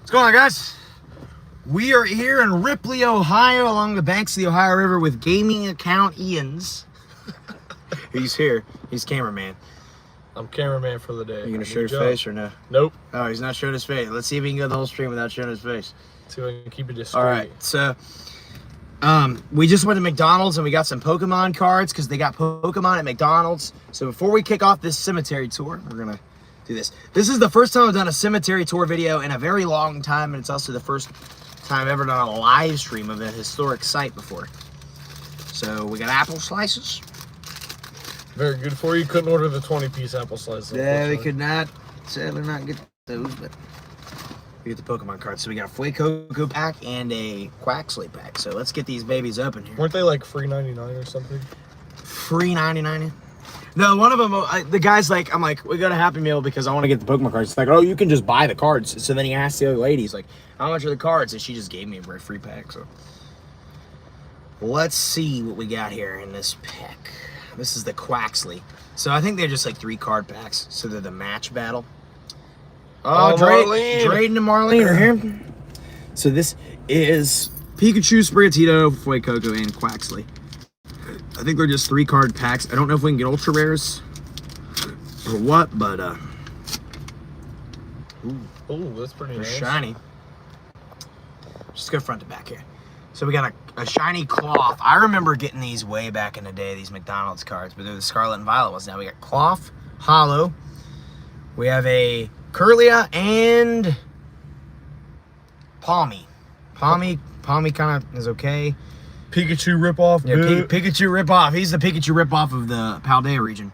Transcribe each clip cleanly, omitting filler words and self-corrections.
What's going on, guys? We are here in Ripley, Ohio, along the banks of the Ohio River with gaming account Ian's. He's here. He's cameraman. I'm cameraman for the day. You gonna show your face or no? Nope. Oh, he's not showing his face. Let's see if he can go the whole stream without showing his face. See if I can keep it discreet. All right, so we just went to McDonald's and we got some Pokemon cards because they got Pokemon at McDonald's. So before we kick off this cemetery tour, we're gonna do this. This is the first time I've done a cemetery tour video in a very long time, and it's also the first time I've ever done a live stream of a historic site before. So we got apple slices. Very good for you. Couldn't order the 20-piece apple slices. Yeah, we could not, sadly not get those, but we get the Pokemon cards. So we got a Fuecoco pack and a Quaxley pack. So let's get these babies open here. Weren't they like free 99 or something? Free 99? No, one of them, the guy's like, I'm like, we got a Happy Meal because I want to get the Pokemon cards. It's like, oh, you can just buy the cards. So then he asked the other lady, he's like, how much are the cards? And she just gave me a free pack. So let's see what we got here in this pack. This is the Quaxley. So I think they're just like 3 card packs. So they're the match battle. Oh, Drayden and Marlene are here. So this is Pikachu, Sprigatito, Fuecoco, and Quaxley. I think they're just 3 card packs. I don't know if we can get ultra rares or what, but ooh, that's pretty nice. Shiny. Just go front to back here. So we got a shiny cloth. I remember getting these way back in the day, these McDonald's cards, but they're the Scarlet and Violet ones. Now we got cloth, hollow. We have a Curlia and Palmy. Palmy kind of is okay. Pikachu ripoff. Yeah, Pikachu ripoff. He's the Pikachu ripoff of the Paldea region.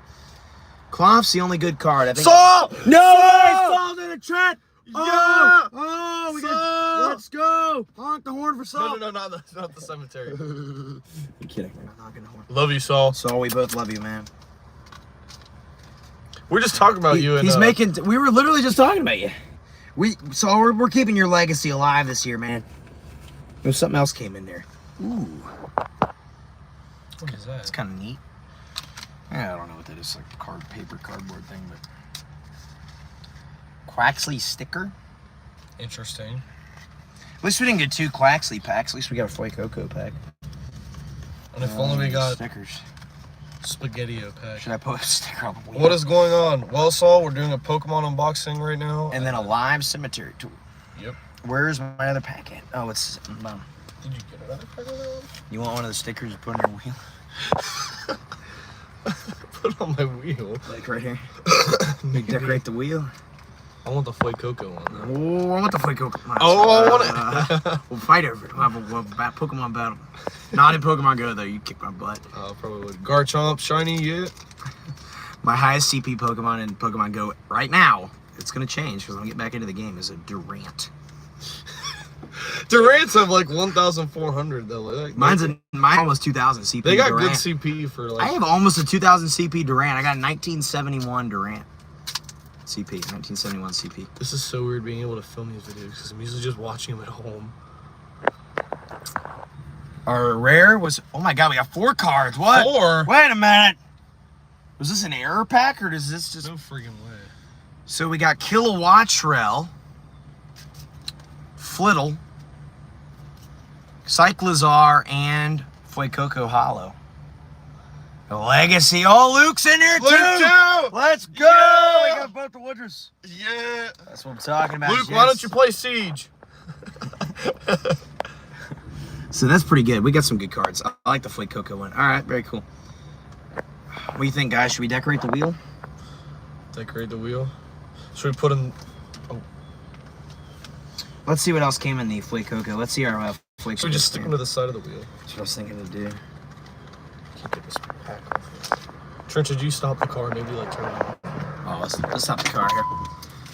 Cloth's the only good card. I think. Saw! No! Saul's in a trap! Yeah! Oh, we got, let's go! Honk the horn for Saul. No, not the cemetery. I'm kidding. We're not honking the horn. Love you, Saul. Saul, we both love you, man. We're just talking about you. And he's making. We were literally just talking about you. Saul, we're keeping your legacy alive this year, man. There's something else came in there. Ooh. What is that? It's kind of neat. I don't know what that is. Like a cardboard thing, but. Quaxley sticker. Interesting. At least we didn't get 2 Quaxley packs. At least we got a Fuecoco pack. And if only we got stickers. Spaghetti-O pack. Should I put a sticker on the wheel? What is going on? Well, Saul, we're doing a Pokemon unboxing right now. And then a live cemetery tour. Yep. Where's my other pack at? Oh, it's on the bottom. Did you get another pack of that one? You want one of the stickers to put on your wheel? Put on my wheel. Like right here. We decorate the wheel. I want the Fuecoco one. Oh, I want the Fuecoco. Oh, I want it. We'll fight over it. We'll have a Pokemon battle. Not in Pokemon Go, though. You kick my butt. Probably would. Garchomp, shiny, yeah. My highest CP Pokemon in Pokemon Go right now, it's going to change because I'm going to get back into the game, is a Durant. Durants have like 1,400 though. Like, mine almost 2,000 CP. They got Durant. good CP for like. I have almost a 2,000 CP Durant. I got 1971 Durant. CP, 1971 CP. This is so weird being able to film these videos because I'm usually just watching them at home. Our rare was, oh my god, we got 4 cards. What? 4? Wait a minute. Was this an error pack or does this just? No freaking way. So we got Kilowatt Shrell, Flittle, Cyclizar, and Fuecoco Hollow. The Legacy. Oh, Luke's in here too. Let's go. Yeah. We got both the Woodruffs. Yeah. That's what I'm talking about. Luke, why don't you play Siege? So that's pretty good. We got some good cards. I like the Fuecoco one. All right, very cool. What do you think, guys? Should we decorate the wheel? Decorate the wheel? Should we put in... Oh. Let's see what else came in the Fuecoco. Let's see our Fuecoco. Should we just stick them to the side of the wheel? That's what I was thinking to do. Can't get this pack off. Trent, did you stop the car? Maybe like turn it on. Oh, let's stop the car here.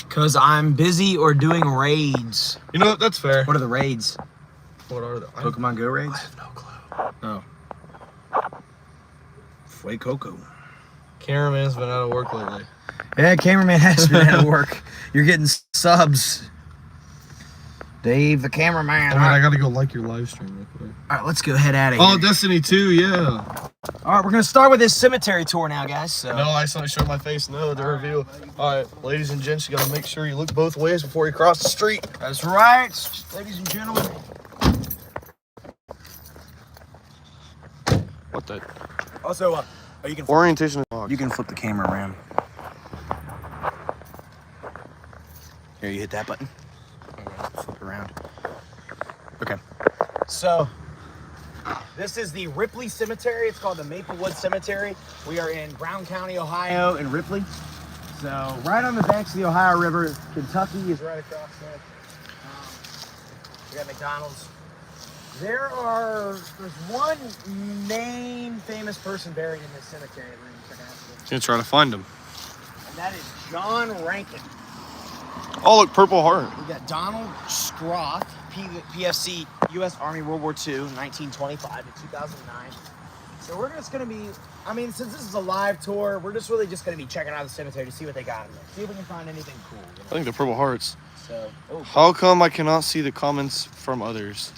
Because I'm busy or doing raids. You know what? That's fair. What are the raids? What are they? Pokemon Go raids? I have no clue. Oh. Fuecoco. Cameraman's been out of work lately. Yeah, cameraman has been out of work. You're getting subs. Dave, the cameraman. Oh, man, I gotta go like your live stream real quick. All right, let's go head out of here. Oh, Destiny 2, yeah. All right, we're gonna start with this cemetery tour now, guys. So. No, I saw show my face. No, the reveal. All right, ladies and gents, you gotta make sure you look both ways before you cross the street. That's right, ladies and gentlemen. What the? Also, you can Orientation. You can flip the camera around. Here, you hit that button. Flip it around. Okay. So, this is the Ripley Cemetery. It's called the Maplewood Cemetery. We are in Brown County, Ohio, in Ripley. So, right on the banks of the Ohio River. Kentucky is right across there. We got McDonald's. There's one main famous person buried in this cemetery. Gonna try to find him. And that is John Rankin. Oh, look, Purple Heart. We got Donald Scroth, PFC, U.S. Army, World War II, 1925 to 2009. So we're just going to be, since this is a live tour, we're just really just going to be checking out the cemetery to see what they got in there. See if we can find anything cool. You know? I think the Purple Hearts. So, How come I cannot see the comments from others?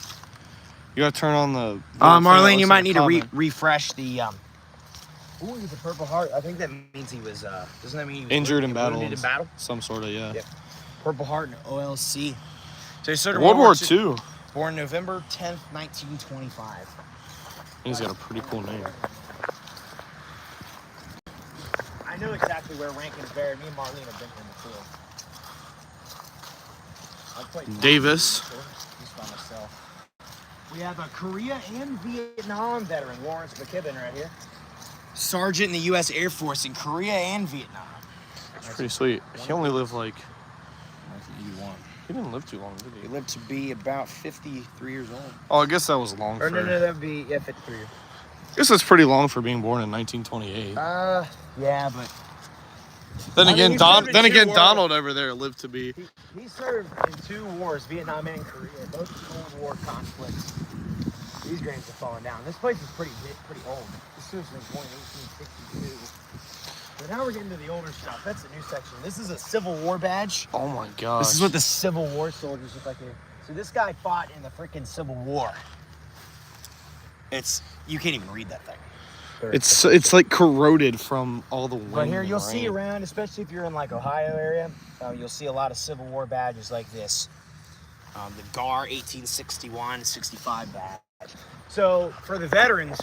You gotta turn on the... Marlene, you might need to refresh the... Ooh, he's a Purple Heart. I think that means he was, doesn't that mean he was injured in battle? Wounded in battle? Some sort of, yeah. Purple Heart and OLC. So he served World War II. Born November 10th, 1925. He's got a pretty cool name. I know exactly where Rankin's buried. Me and Marlene have been here before. Davis. Just by myself. We have a Korea and Vietnam veteran, Lawrence McKibben, right here. Sergeant in the U.S. Air Force in Korea and Vietnam. That's pretty sweet. He only lived like... 81. He didn't live too long, did he? He lived to be about 53 years old. Oh, I guess that was long for... No, that'd be, 53 years. I guess that's pretty long for being born in 1928. Yeah, but... Then again, Donald over there lived to be... He served in 2 wars, Vietnam and Korea, both Cold War conflicts. These graves have fallen down. This place is pretty old. This was born in 1862. But now we're getting to the older stuff. That's the new section. This is a Civil War badge. Oh my gosh. This is what the Civil War soldiers look like here. So this guy fought in the freaking Civil War. You can't even read that thing. It's like corroded from all the wind. But here you'll see around, especially if you're in like Ohio area, you'll see a lot of Civil War badges like this. The GAR 1861-65 badge. So for the veterans,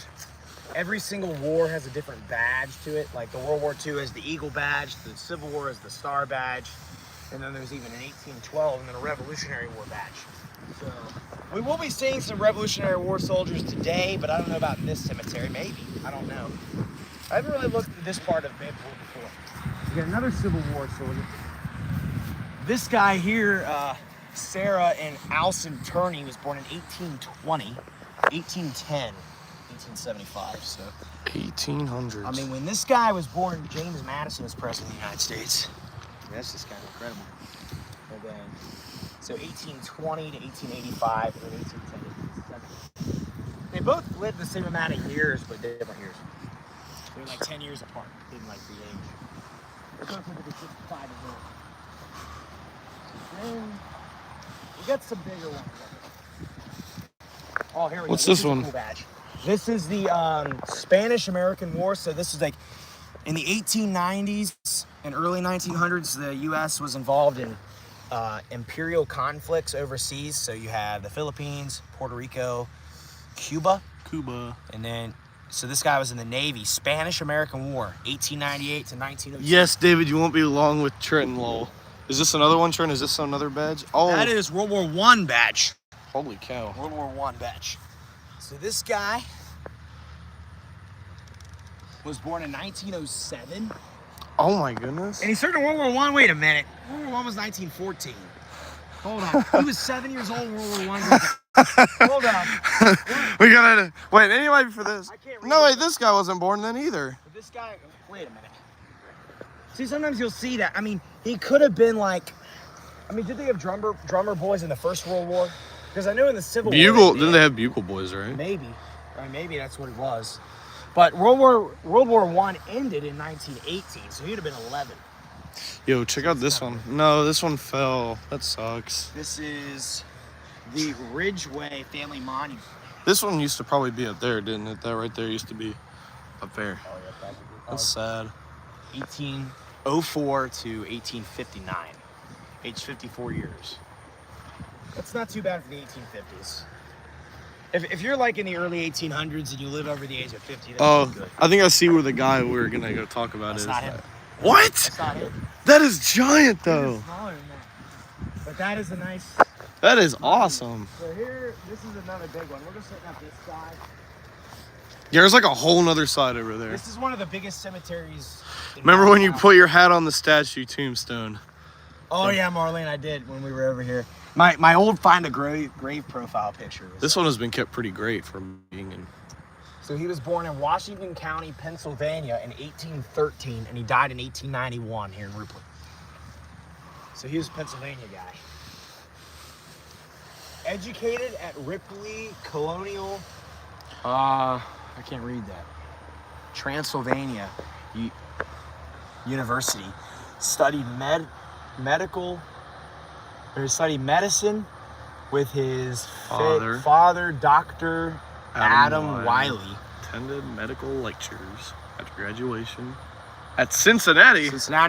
every single war has a different badge to it. Like the World War II has the Eagle badge, the Civil War has the Star badge, and then there's even an 1812 and then a Revolutionary War badge. So we will be seeing some Revolutionary War soldiers today, but I don't know about this cemetery. Maybe. I don't know. I haven't really looked at this part of Maplewood before. We got another Civil War soldier. This guy here, Sarah and Alson Turney, was born in 1820, 1810, 1875. So 1800s. When this guy was born, James Madison was president of the United States. That's just kind of incredible. And then, so 1820 to 1885, and then 1810 to 1870. They both lived the same amount of years, but different years. They were like 10 years apart, didn't like the age. They're both lived to 65 as well. Then we got some bigger ones. Oh, here we go. What's this one? Cool badge. This is the Spanish-American War. So this is like in the 1890s and early 1900s, the U.S. was involved in imperial conflicts overseas. So you have the Philippines, Puerto Rico, Cuba. And then, so this guy was in the Navy. Spanish-American War, 1898 to 1902. Yes, David, you won't be long with Trenton, lol. Is this another one, Trent? Is this another badge? Oh. That is World War I badge. Holy cow. World War I badge. So this guy was born in 1907. Oh my goodness. And he served in World War I. Wait a minute. World War I was 1914. Hold on. He was 7 years old in World War I. Hold on. We gotta wait. Anyway, for this. I can't read No, wait. This guy wasn't born then either. But this guy. Wait a minute. See, sometimes you'll see that. He could have been like. Did they have drummer boys in the First World War? Because I know in the Civil War. Didn't they have bugle boys, right? Maybe. Maybe that's what it was. But World War I ended in 1918, so he'd have been 11. Yo, check out this one. No, this one fell. That sucks. This is The Ridgeway Family Monument. This one used to probably be up there, didn't it? That right there used to be up there. Oh, yeah, probably. That's sad. 1804 to 1859. Age 54 years. That's not too bad for the 1850s. If you're like in the early 1800s and you live over the age of 50, that's good. I think I see where the guy we're gonna go talk about That's is. not him. What? That's not him. That is giant though. It's smaller than that. But that is a nice... That is awesome. So here, this is another big one. We're just setting up this side. Yeah, there's like a whole nother side over there. This is one of the biggest cemeteries. Remember when you put your hat on the statue tombstone? Oh yeah, Marlene, I did when we were over here. My old find a grave profile picture. This one has been kept pretty great for being in. So he was born in Washington County, Pennsylvania in 1813, and he died in 1891 here in Ripley. So he was a Pennsylvania guy. Educated at Ripley Colonial, I can't read that. Transylvania University. Studied studied medicine with his father Dr. Adam Wiley. Attended medical lectures after graduation at Cincinnati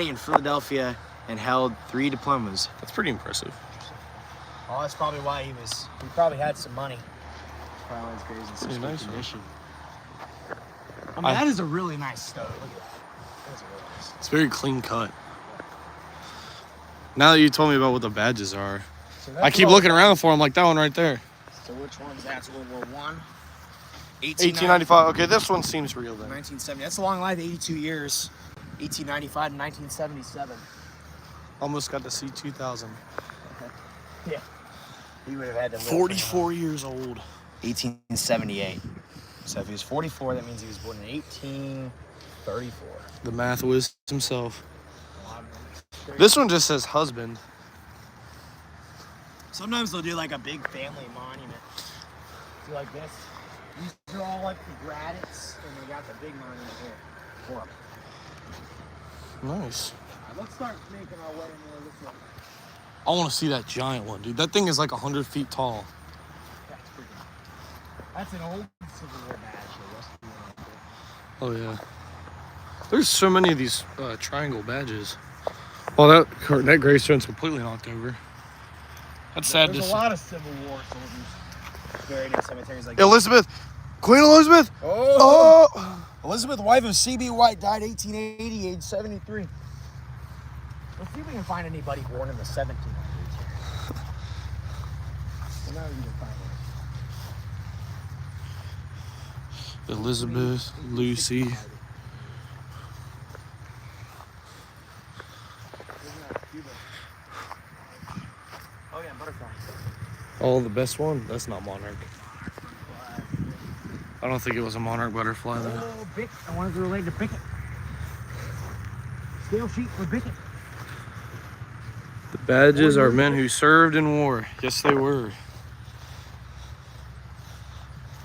and Philadelphia, and held 3 diplomas. That's pretty impressive. Oh, that's probably why he probably had some money. That's probably why he's crazy in such good nice condition. I mean, that is a really nice stove. Look at that. That's really nice. It's very clean cut. Now that you told me about what the badges are, So I keep looking around for them like that one right there. So which one's that? World War I? 1895. Okay, this one seems real then. 1970. That's a long life, 82 years. 1895 to 1977. Almost got to see 2000. Yeah. He would have had to live 44 years old. 1878. So if he was 44, that means he was born in 1834. The math whiz himself. This one just says husband. Sometimes they'll do like a big family monument. Do like this. These are all like the Gradits, and they got the big monument here for them. Nice. Let's start making our way more this way. I want to see that giant one, dude. That thing is like 100 feet tall. That's pretty good. That's an old Civil War badge. Oh, yeah. There's so many of these triangle badges. Well, that gravestone's completely knocked over. That's sad to see. There's a lot of Civil War soldiers buried in cemeteries like Elizabeth! Queen Elizabeth! Oh! Elizabeth, wife of C.B. White, died 1880, age 73. Let's see if we can find anybody born in the 1700s here. Well, now we can find it. Elizabeth, Lucy. Oh yeah, butterfly. Oh, the best one? That's not monarch. I don't think it was a monarch butterfly though. Oh, Bick. I wanted to relate to Bickett. Scale sheet for Bickett. The badges are men who served in war. Yes, they were.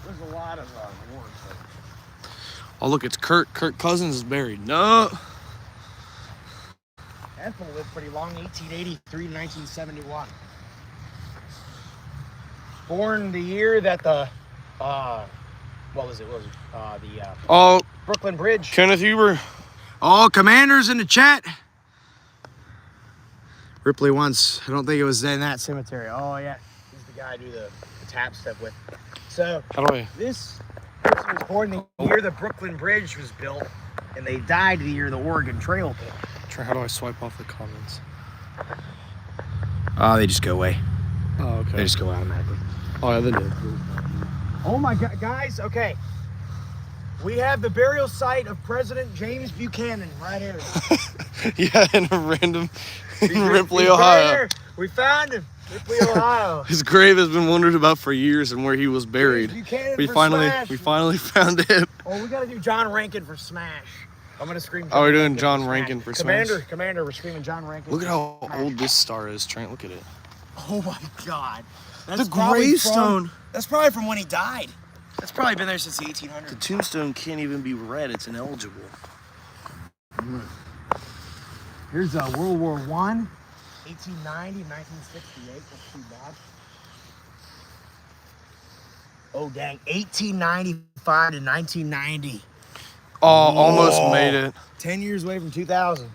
There's a lot of wars. Oh, look, it's Kirk. Kirk Cousins is buried. No. Ethel lived pretty long, 1883 to 1971. Born the year that the, what was it? Oh, Brooklyn Bridge. Kenneth Huber. All commanders in the chat. Ripley once, I don't think it was in that cemetery. Oh yeah, he's the guy I do the tap step with. So this person was born the year the Brooklyn Bridge was built, and they died the year the Oregon Trail built. How do I swipe off the comments? Oh, they just go away. Oh, okay. They just go automatically. Oh, yeah, they did. Oh my God, guys, okay. We have the burial site of President James Buchanan right here. Yeah, in a random, in Ripley, Ohio. Right, we found him, Ripley, Ohio. His grave has been wondered about for years and where he was buried. We finally found it. Oh, we gotta do John Rankin for Smash. I'm gonna scream. Oh, we're doing John Rankin for Smash. Commander, we're screaming John Rankin. Look at how old this star is, Trent. Look at it. Oh my God. The gravestone. That's probably from when he died. That's probably been there since the 1800s. The tombstone can't even be read. It's ineligible. Here's World War I, 1890, 1968. That's too bad. Oh, dang. 1895 to 1990. Oh, almost made it. 10 years away from 2000.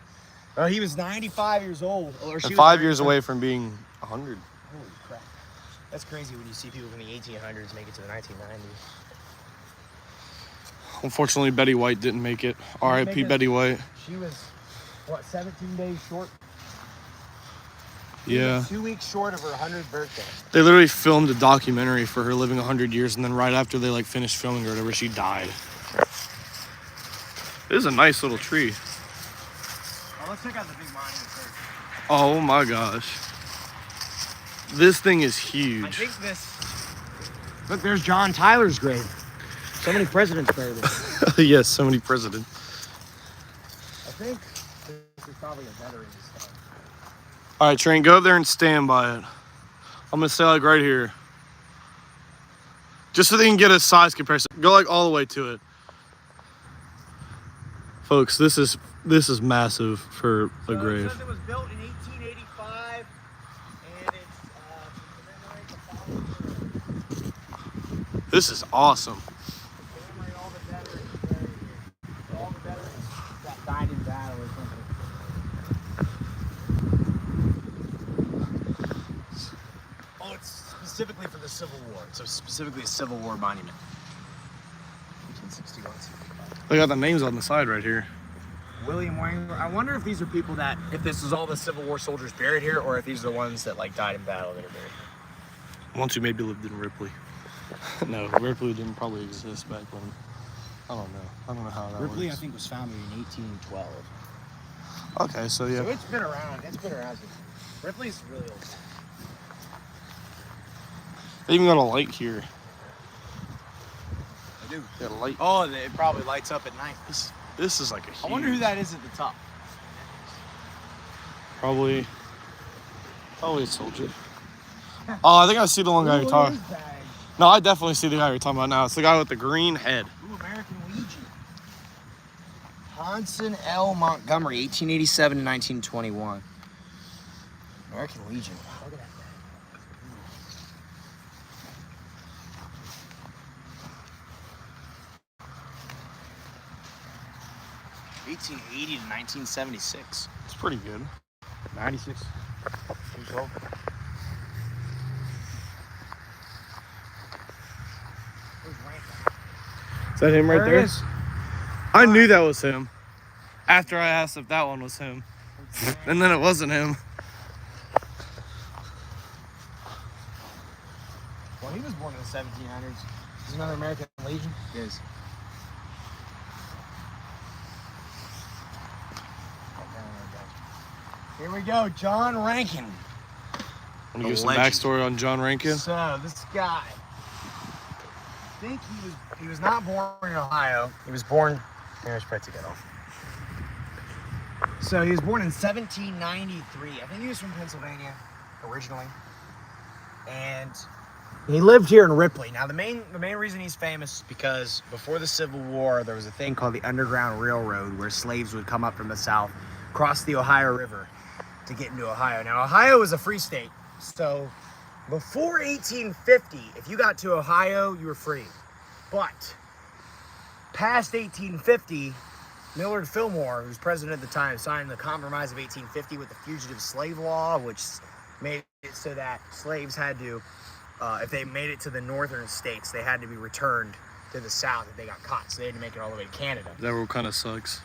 Oh, he was 95 years old. Or she And was 5 years 95. away from being 100. Holy crap. That's crazy when you see people from the 1800s make it to the 1990s. Unfortunately, Betty White didn't make it. R.I.P. Betty White. She was, what, 17 days short? Yeah. 2 weeks short of her 100th birthday. They literally filmed a documentary for her living 100 years, and then right after they like finished filming or whatever, she died. It is a nice little tree. Oh, let's check out the big monument first. Oh my gosh. This thing is huge. I think this... Look, there's John Tyler's grave. So many presidents buried there. Yes, so many presidents. I think this is probably a veteran's stone. All right, Trent, go up there and stand by it. I'm gonna stay like right here. Just so they can get a size comparison. Go like all the way to it. Folks, this is massive for a grave. It says it was built in 1885, and it's This is awesome. commemorating all the veterans buried here. So all the veterans that died in battle or something. Oh, it's specifically for the Civil War. So specifically a Civil War monument. 1861. They got the names on the side right here. William Wangler. I wonder if these are people that, if this is all the Civil War soldiers buried here, or if these are the ones that like died in battle that are buried here. Ones who maybe lived in Ripley. No, Ripley didn't probably exist back when. I don't know. I don't know how that Ripley, works. I think, was founded in 1812. Okay, so yeah. So it's been around. It's been around. Ripley's really old. They even got a light here. They do. They got a light. Oh, it probably lights up at night. This is like a huge... I wonder who that is at the top. Probably a soldier. Oh, I think I see the one guy you're talking. No, I definitely see the guy you're talking about now. It's the guy with the green head. Ooh, American Legion. Hanson L. Montgomery, 1887 to 1921. American Legion. Wow, look at that. 1880 to 1976. It's pretty good. 96. 12. Is that him right There there? it is. I knew that was him. After I asked if that one was him. And then it wasn't him. Well, he was born in the 1700s. He's another American Legion. He is. Here we go, John Rankin. I'm gonna give some legend. backstory on John Rankin. So this guy, I think he was not born in Ohio. He was born. Here's Pretty to get off. So he was born in 1793. I think he was from Pennsylvania originally, and he lived here in Ripley. Now the main reason he's famous is because before the Civil War there was a thing called the Underground Railroad where slaves would come up from the south, cross the Ohio River to get into Ohio. Now Ohio was a free state, so before 1850, if you got to Ohio, you were free. But past 1850, Millard Fillmore, who was president at the time, signed the Compromise of 1850 with the Fugitive Slave Law, which made it so that slaves had to, if they made it to the northern states, they had to be returned to the south if they got caught. So they had to make it all the way to Canada. That rule kind of sucks.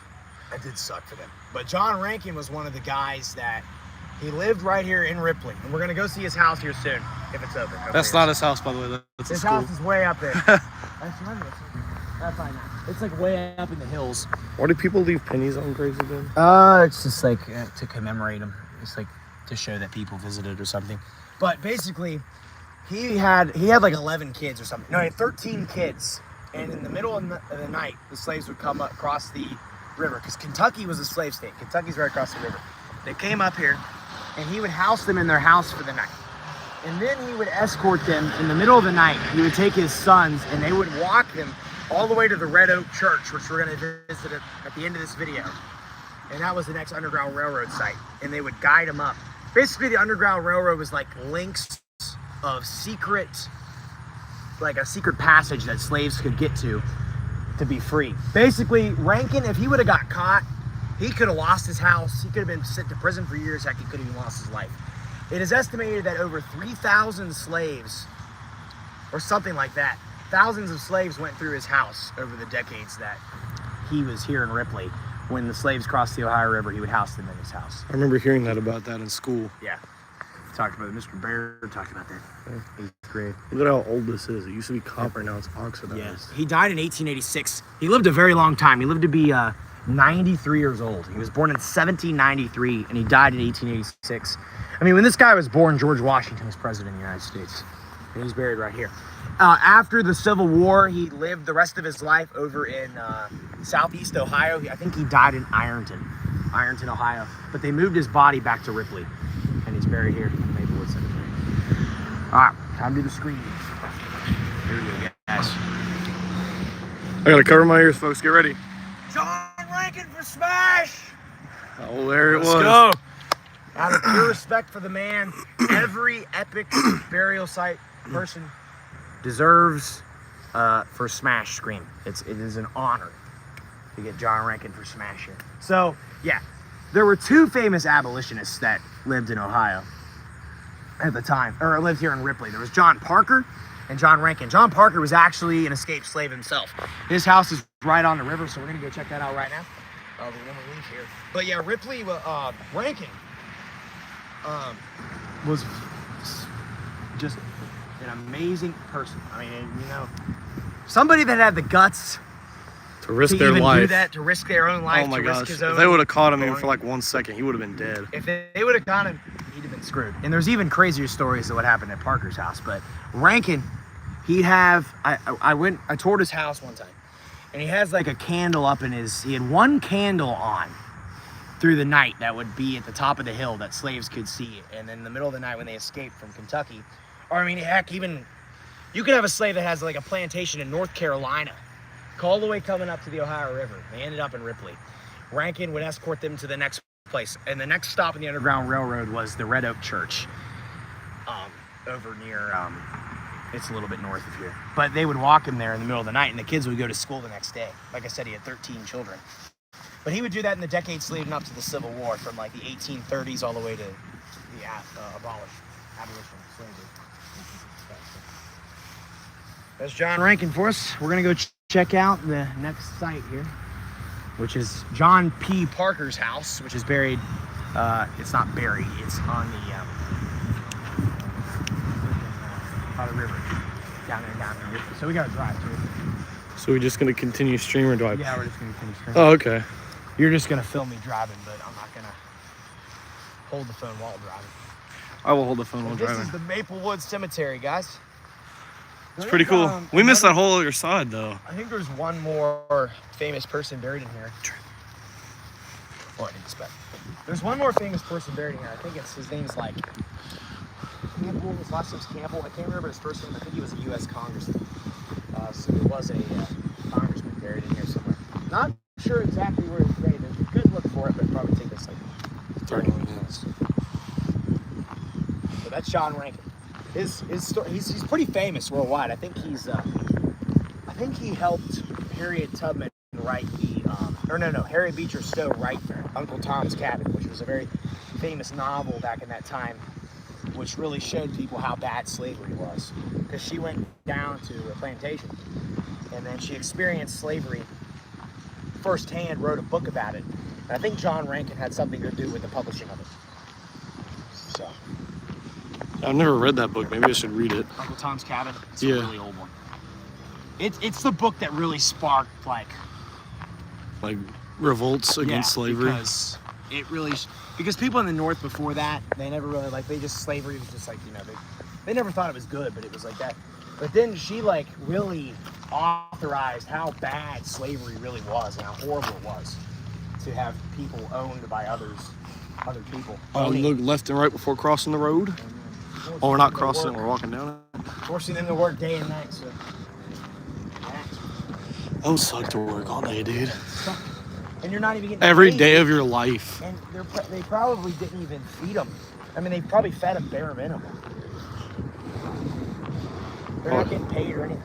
It did suck for them. But John Rankin was one of the guys that he lived right here in Ripley. And we're going to go see his house here soon, if it's open. That's not his house, by the way. That's his his school. house is way up there. That's fine now. It's like way up in the hills. Why do people leave pennies on graves again? It's just like to commemorate him. It's like to show that people visited or something. But basically, he had like 11 kids or something. No, he had 13 kids. And in the middle of the night, the slaves would come up across the river because Kentucky was a slave state. Kentucky's right across the river. They came up here, and he would house them in their house for the night. And then he would escort them in the middle of the night. He would take his sons, and they would walk them all the way to the Red Oak Church, which we're going to visit at the end of this video. And that was the next Underground Railroad site. And they would guide them up. Basically, the Underground Railroad was like links of secret like a secret passage that slaves could get to be free. Basically, Rankin, if he would have got caught, he could have lost his house. He could have been sent to prison for years. Heck, he could have even lost his life. It is estimated that over 3,000 slaves, or something like that, thousands of slaves went through his house over the decades that he was here in Ripley. When the slaves crossed the Ohio River, he would house them in his house. I remember hearing about that in school. Yeah. Talked about it. Mr. Bear talked about that. Yeah. 8th grade. Look at how old this is. It used to be copper, now it's oxidized. Yes. He died in 1886. He lived a very long time. He lived to be 93 years old. He was born in 1793, and he died in 1886. I mean, when this guy was born, George Washington was president of the United States. And he's buried right here. After the Civil War, he lived the rest of his life over in southeast Ohio. I think he died in Ironton, Ohio. But they moved his body back to Ripley, and he's buried here in Maplewood Cemetery. All right, time to do the screen. Here we go, guys. I gotta cover my ears, folks. Get ready. John Rankin for Smash! Oh, there it was. Let's go. Out of pure respect for the man, every epic burial site person deserves for Smash scream. It is an honor to get John Rankin for Smash here. So, yeah, there were two famous abolitionists that lived in Ohio at the time, or lived here in Ripley. There was John Parker and John Rankin. John Parker was actually an escaped slave himself. His house is right on the river, so we're gonna go check that out right now. But when we leave here. But yeah, Ripley, Rankin was just an amazing person. I mean, you know, somebody that had the guts to risk their even life. do that, to risk their own life. Oh my to gosh! risk his If own they would have caught him even for like 1 second, he would have been dead. If they would have caught him, he'd have been screwed. And there's even crazier stories of what happened at Parker's house. But Rankin, he'd have, I toured his house one time, and he has like a candle up in his, he had one candle on through the night that would be at the top of the hill that slaves could see. And then in the middle of the night when they escaped from Kentucky, or I mean, heck, even, you could have a slave that has like a plantation in North Carolina, all the way coming up to the Ohio River. They ended up in Ripley. Rankin would escort them to the next place. And the next stop in the Underground Railroad was the Red Oak Church, over near, it's a little bit north of here. But they would walk him there in the middle of the night, and the kids would go to school the next day. Like I said, he had 13 children. But he would do that in the decades leading up to the Civil War, from like the 1830s all the way to the abolition of slavery. That's John Rankin for us. We're gonna go check out the next site here, which is John P. Parker's house, which is buried, it's not buried, it's on the river, down there. So we gotta drive to it. So we're just gonna continue stream or drive? Yeah, we're just gonna continue streaming. Oh, okay. You're just gonna film me driving, but I'm not gonna hold the phone while driving. I will hold the phone while This driving. is the Maplewood Cemetery, guys. It's pretty cool. We missed that whole other side, though. I think there's one more famous person buried in here. Oh, I didn't expect. There's one more famous person buried in here. I think his name's like Campbell. His last name's Campbell. I can't remember his first name. I think he was a U.S. congressman. So there was a congressman buried in here somewhere. Not sure exactly where he's buried. You could look for it, but it'd probably take us like 30 minutes. So that's John Rankin. His story, he's pretty famous worldwide. I think he helped Harriet Tubman write Harriet Beecher Stowe write Uncle Tom's Cabin, which was a very famous novel back in that time, which really showed people how bad slavery was. Because she went down to a plantation, and then she experienced slavery firsthand, wrote a book about it. And I think John Rankin had something to do with the publishing of it. So. I've never read that book. Maybe I should read it. Uncle Tom's Cabin. It's Yeah. a really old one. It's the book that really sparked like revolts against slavery. Because people in the North before that, they never really slavery was just like, you know, they never thought it was good, but it was like that. But then she like really authorized how bad slavery really was and how horrible it was to have people owned by other people. Look left and right before crossing the road. Oh, we're not crossing, we're walking down it. Forcing them to work day and night. So. Oh, suck to work all day, dude. And you're not even getting every paid. day of your life. And they probably didn't even feed them. I mean, they probably fed them bare minimum. They're not getting paid or anything.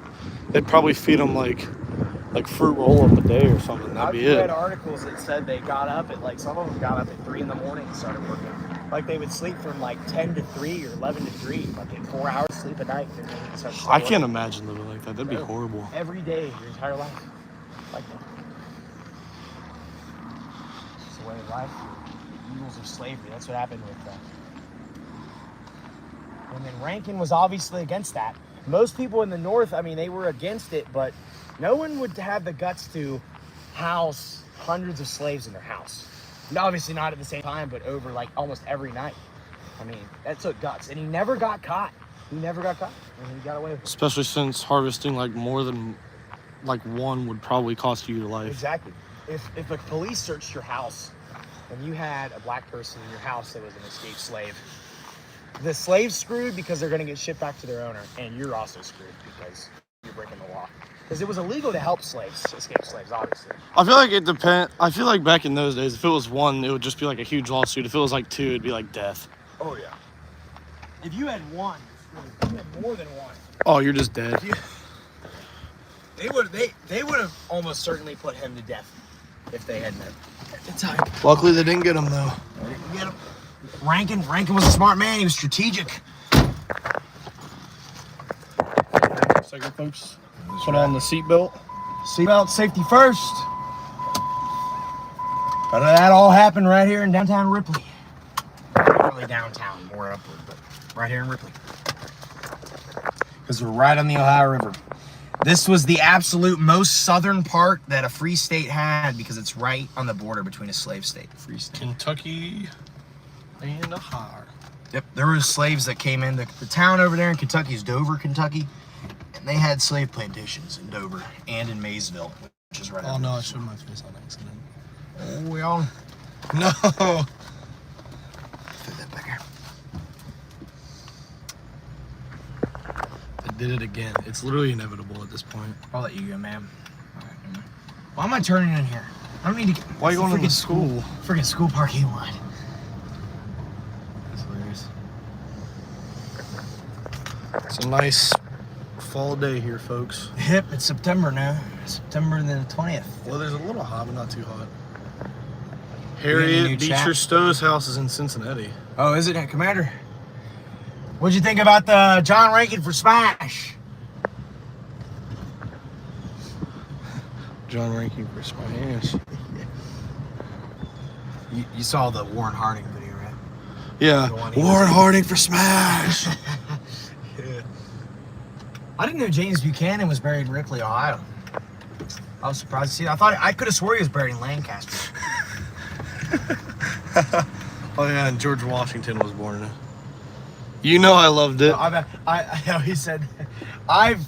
They'd probably feed them like fruit roll up a day or something. That'd be I've it. read articles that said they got up at like some of them got up at 3 in the morning and started working. Like they would sleep from like 10 to 3 or 11 to 3, like get 4 hours sleep a night. And then I can't imagine living like that. That'd be horrible. Every day, your entire life, like that. It's the way of life. Evils of slavery. That's what happened with that. And then Rankin was obviously against that. Most people in the North, I mean, they were against it, but no one would have the guts to house hundreds of slaves in their house. And obviously not at the same time, but over like almost every night. I mean, that took guts. And he never got caught. He never got caught. And he got away with it. Especially since harvesting like more than like one would probably cost you your life. Exactly. If the police searched your house and you had a black person in your house that was an escaped slave, the slave's screwed because they're going to get shipped back to their owner, and you're also screwed because you're breaking the law. Because it was illegal to help slaves, escape slaves, obviously. I feel like it depends. I feel like back in those days, if it was one, it would just be like a huge lawsuit. If it was like two, it'd be like death. Oh, yeah. If you had one, if you had more than one. Oh, you're just dead. They would have almost certainly put him to death if they had met at the time. Luckily, they didn't get him, though. They didn't get him. Rankin was a smart man. He was strategic. Second, folks. Put on the seatbelt. Seatbelt, safety first. But that all happened right here in downtown Ripley. Not really downtown, more upward, but right here in Ripley. Because we're right on the Ohio River. This was the absolute most southern part that a free state had because it's right on the border between a slave state and a free state. Kentucky and Ohio. Yep, there were slaves that came in. The town over there in Kentucky is Dover, Kentucky. And they had slave plantations in Dover and in Maysville, which is right. Oh no, I showed my face on accident. Oh, we all. No. Throw that back here. I did it again. It's literally inevitable at this point. I'll let you go, ma'am. All right, never mind. Why am I turning in here? I don't need to get. Why are you going to the school? Freaking school parking lot. That's hilarious. It's a nice fall day here, folks. Yep, it's September now. September the 20th. Well, there's a little hot, but not too hot. Any new Harriet Beecher chat? Stowe's house is in Cincinnati. Oh, is it, Commander? What'd you think about the John Rankin for Smash? John Rankin for Smash. You saw the Warren Harding video, right? Yeah, Warren Harding for Smash. I didn't know James Buchanan was buried in Ripley, Ohio. I was surprised to see that. I could have swore he was buried in Lancaster. Oh yeah, and George Washington was born in it. You know I loved it. He said, I've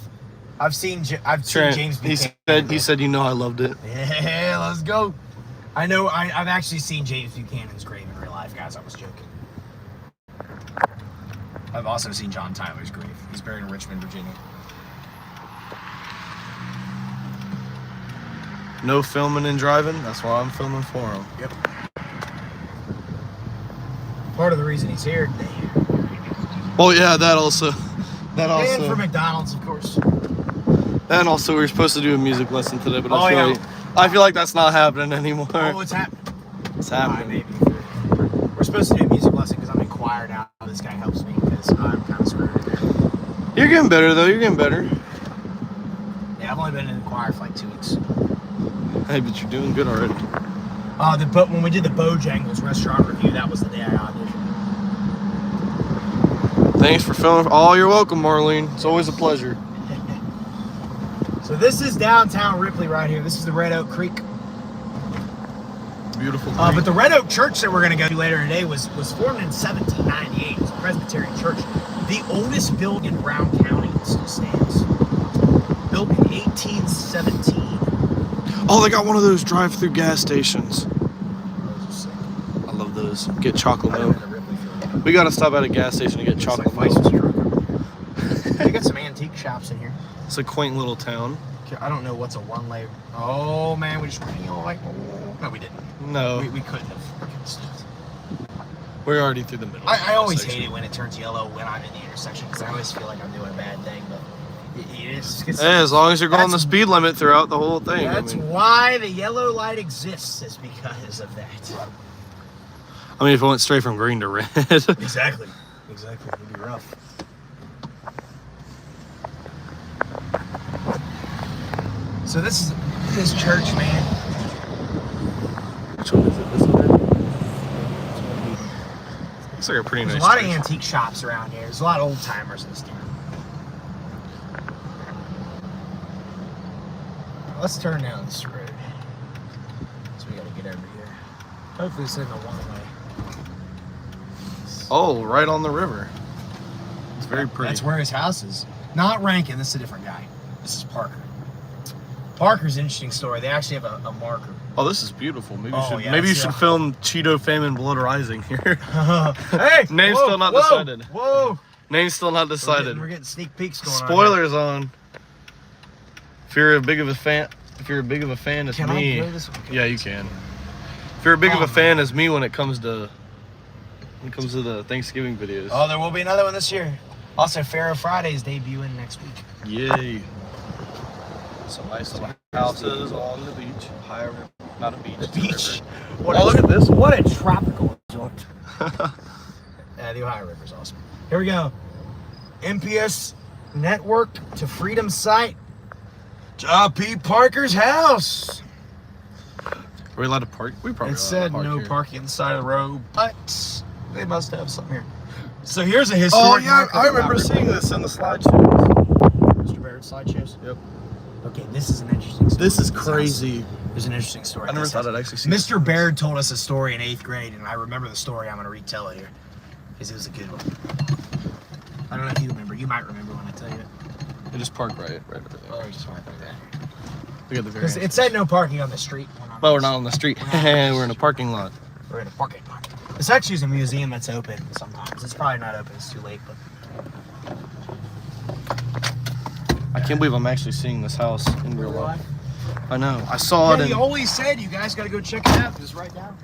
seen James Buchanan. He said, you know I loved it. Yeah, let's go. I know. I've actually seen James Buchanan's grave in real life, guys. I was joking. I've also seen John Tyler's grave. He's buried in Richmond, Virginia. No filming and driving. That's why I'm filming for him. Yep. Part of the reason he's here today. Oh yeah, that also. And for McDonald's, of course. And also, we were supposed to do a music lesson today, but Oh, I feel like that's not happening anymore. Oh, it's happening. It's happening. Maybe. We're supposed to do a music lesson because I'm in choir now. This guy helps me because I'm kind of screwed in there. You're getting better though. You're getting better. Yeah, I've only been in the choir for like 2 weeks. Hey, but you're doing good already. But when we did the Bojangles restaurant review, that was the day I auditioned. Thanks for filming. Oh, you're welcome, Marlene. It's always a pleasure. So this is downtown Ripley right here. This is the Red Oak Creek. Beautiful. But the Red Oak Church that we're going to go to later today was formed in 1798. It was a Presbyterian church. The oldest building in Brown County still stands. Built in 1817. Oh, they got one of those drive-through gas stations. Those are sick. I love those. Get chocolate I've been milk. to Ripley for a while. We gotta stop at a gas station to get chocolate It's like milk. Vice's truck over here. They got some antique shops in here. It's a quaint little town. I don't know what's a one-layer. Oh man, we just ran yellow like. No, we didn't. No, We couldn't have freaking stopped. we're already through the middle. I always hate it when it turns yellow when I'm in the intersection because I always feel like I'm doing a bad thing. But It is. Hey, as long as you're going the speed limit throughout the whole thing. That's why the yellow light exists, is because of that. I mean, if it went straight from green to red. Exactly. Exactly. It'd be rough. So this is this church, man. Which one is it? This one? Looks like a pretty There's nice a lot of church. antique shops around here. There's a lot of old timers in this town. Let's turn down this road. So we gotta get over here. Hopefully this isn't a one-way. Oh, right on the river. It's very pretty. That's where his house is. Not Rankin, this is a different guy. This is Parker. Parker's an interesting story. They actually have a marker. Oh, this is beautiful. Maybe Oh, you should, yeah, maybe you it's- should film Cheeto Famine Blood Rising here. Hey! Name's whoa, still not whoa, decided. Whoa! Name's still not decided. We're getting sneak peeks going on. Spoilers on. If you're a big of a fan, it's Can me. I play this one? Okay. Yeah, you can. If you're a big of Oh, a fan as me when it comes to the Thanksgiving videos. Oh, there will be another one this year. Also, Pharaoh Friday's debuting next week. Yay. Some nice little houses on the beach. Higher, not a beach. The it's a beach. river. Oh, look at this one. What a tropical joint. The Ohio River's awesome. Here we go. MPS network to Freedom site. John P. Parker's house. Are we allowed to park? We probably It said allowed to park no here. parking on the side of the road, but they must have something here. So here's a Oh historic. yeah, marker I remember about seeing this in the slideshows. Mr. Baird slideshows. Yep. Okay, this is an interesting story. This is house. crazy. There's an interesting story. I never This thought house. I'd actually see Mr. Baird told us a story in 8th grade, and I remember the story. I'm going to retell it here because it was a good one. I don't know if you remember. You might remember when I tell you it. They just park right over there. Oh, you just want like that. Look at the very. Because it said no parking on the street. But we're not on the street. We're in a parking lot. We're in a parking lot. This actually is a museum that's open sometimes. It's probably not open. It's too late, but. I can't believe I'm actually seeing this house in real life. I know. I saw it. Yeah, In, he always said you guys got to go check it out. Just right down.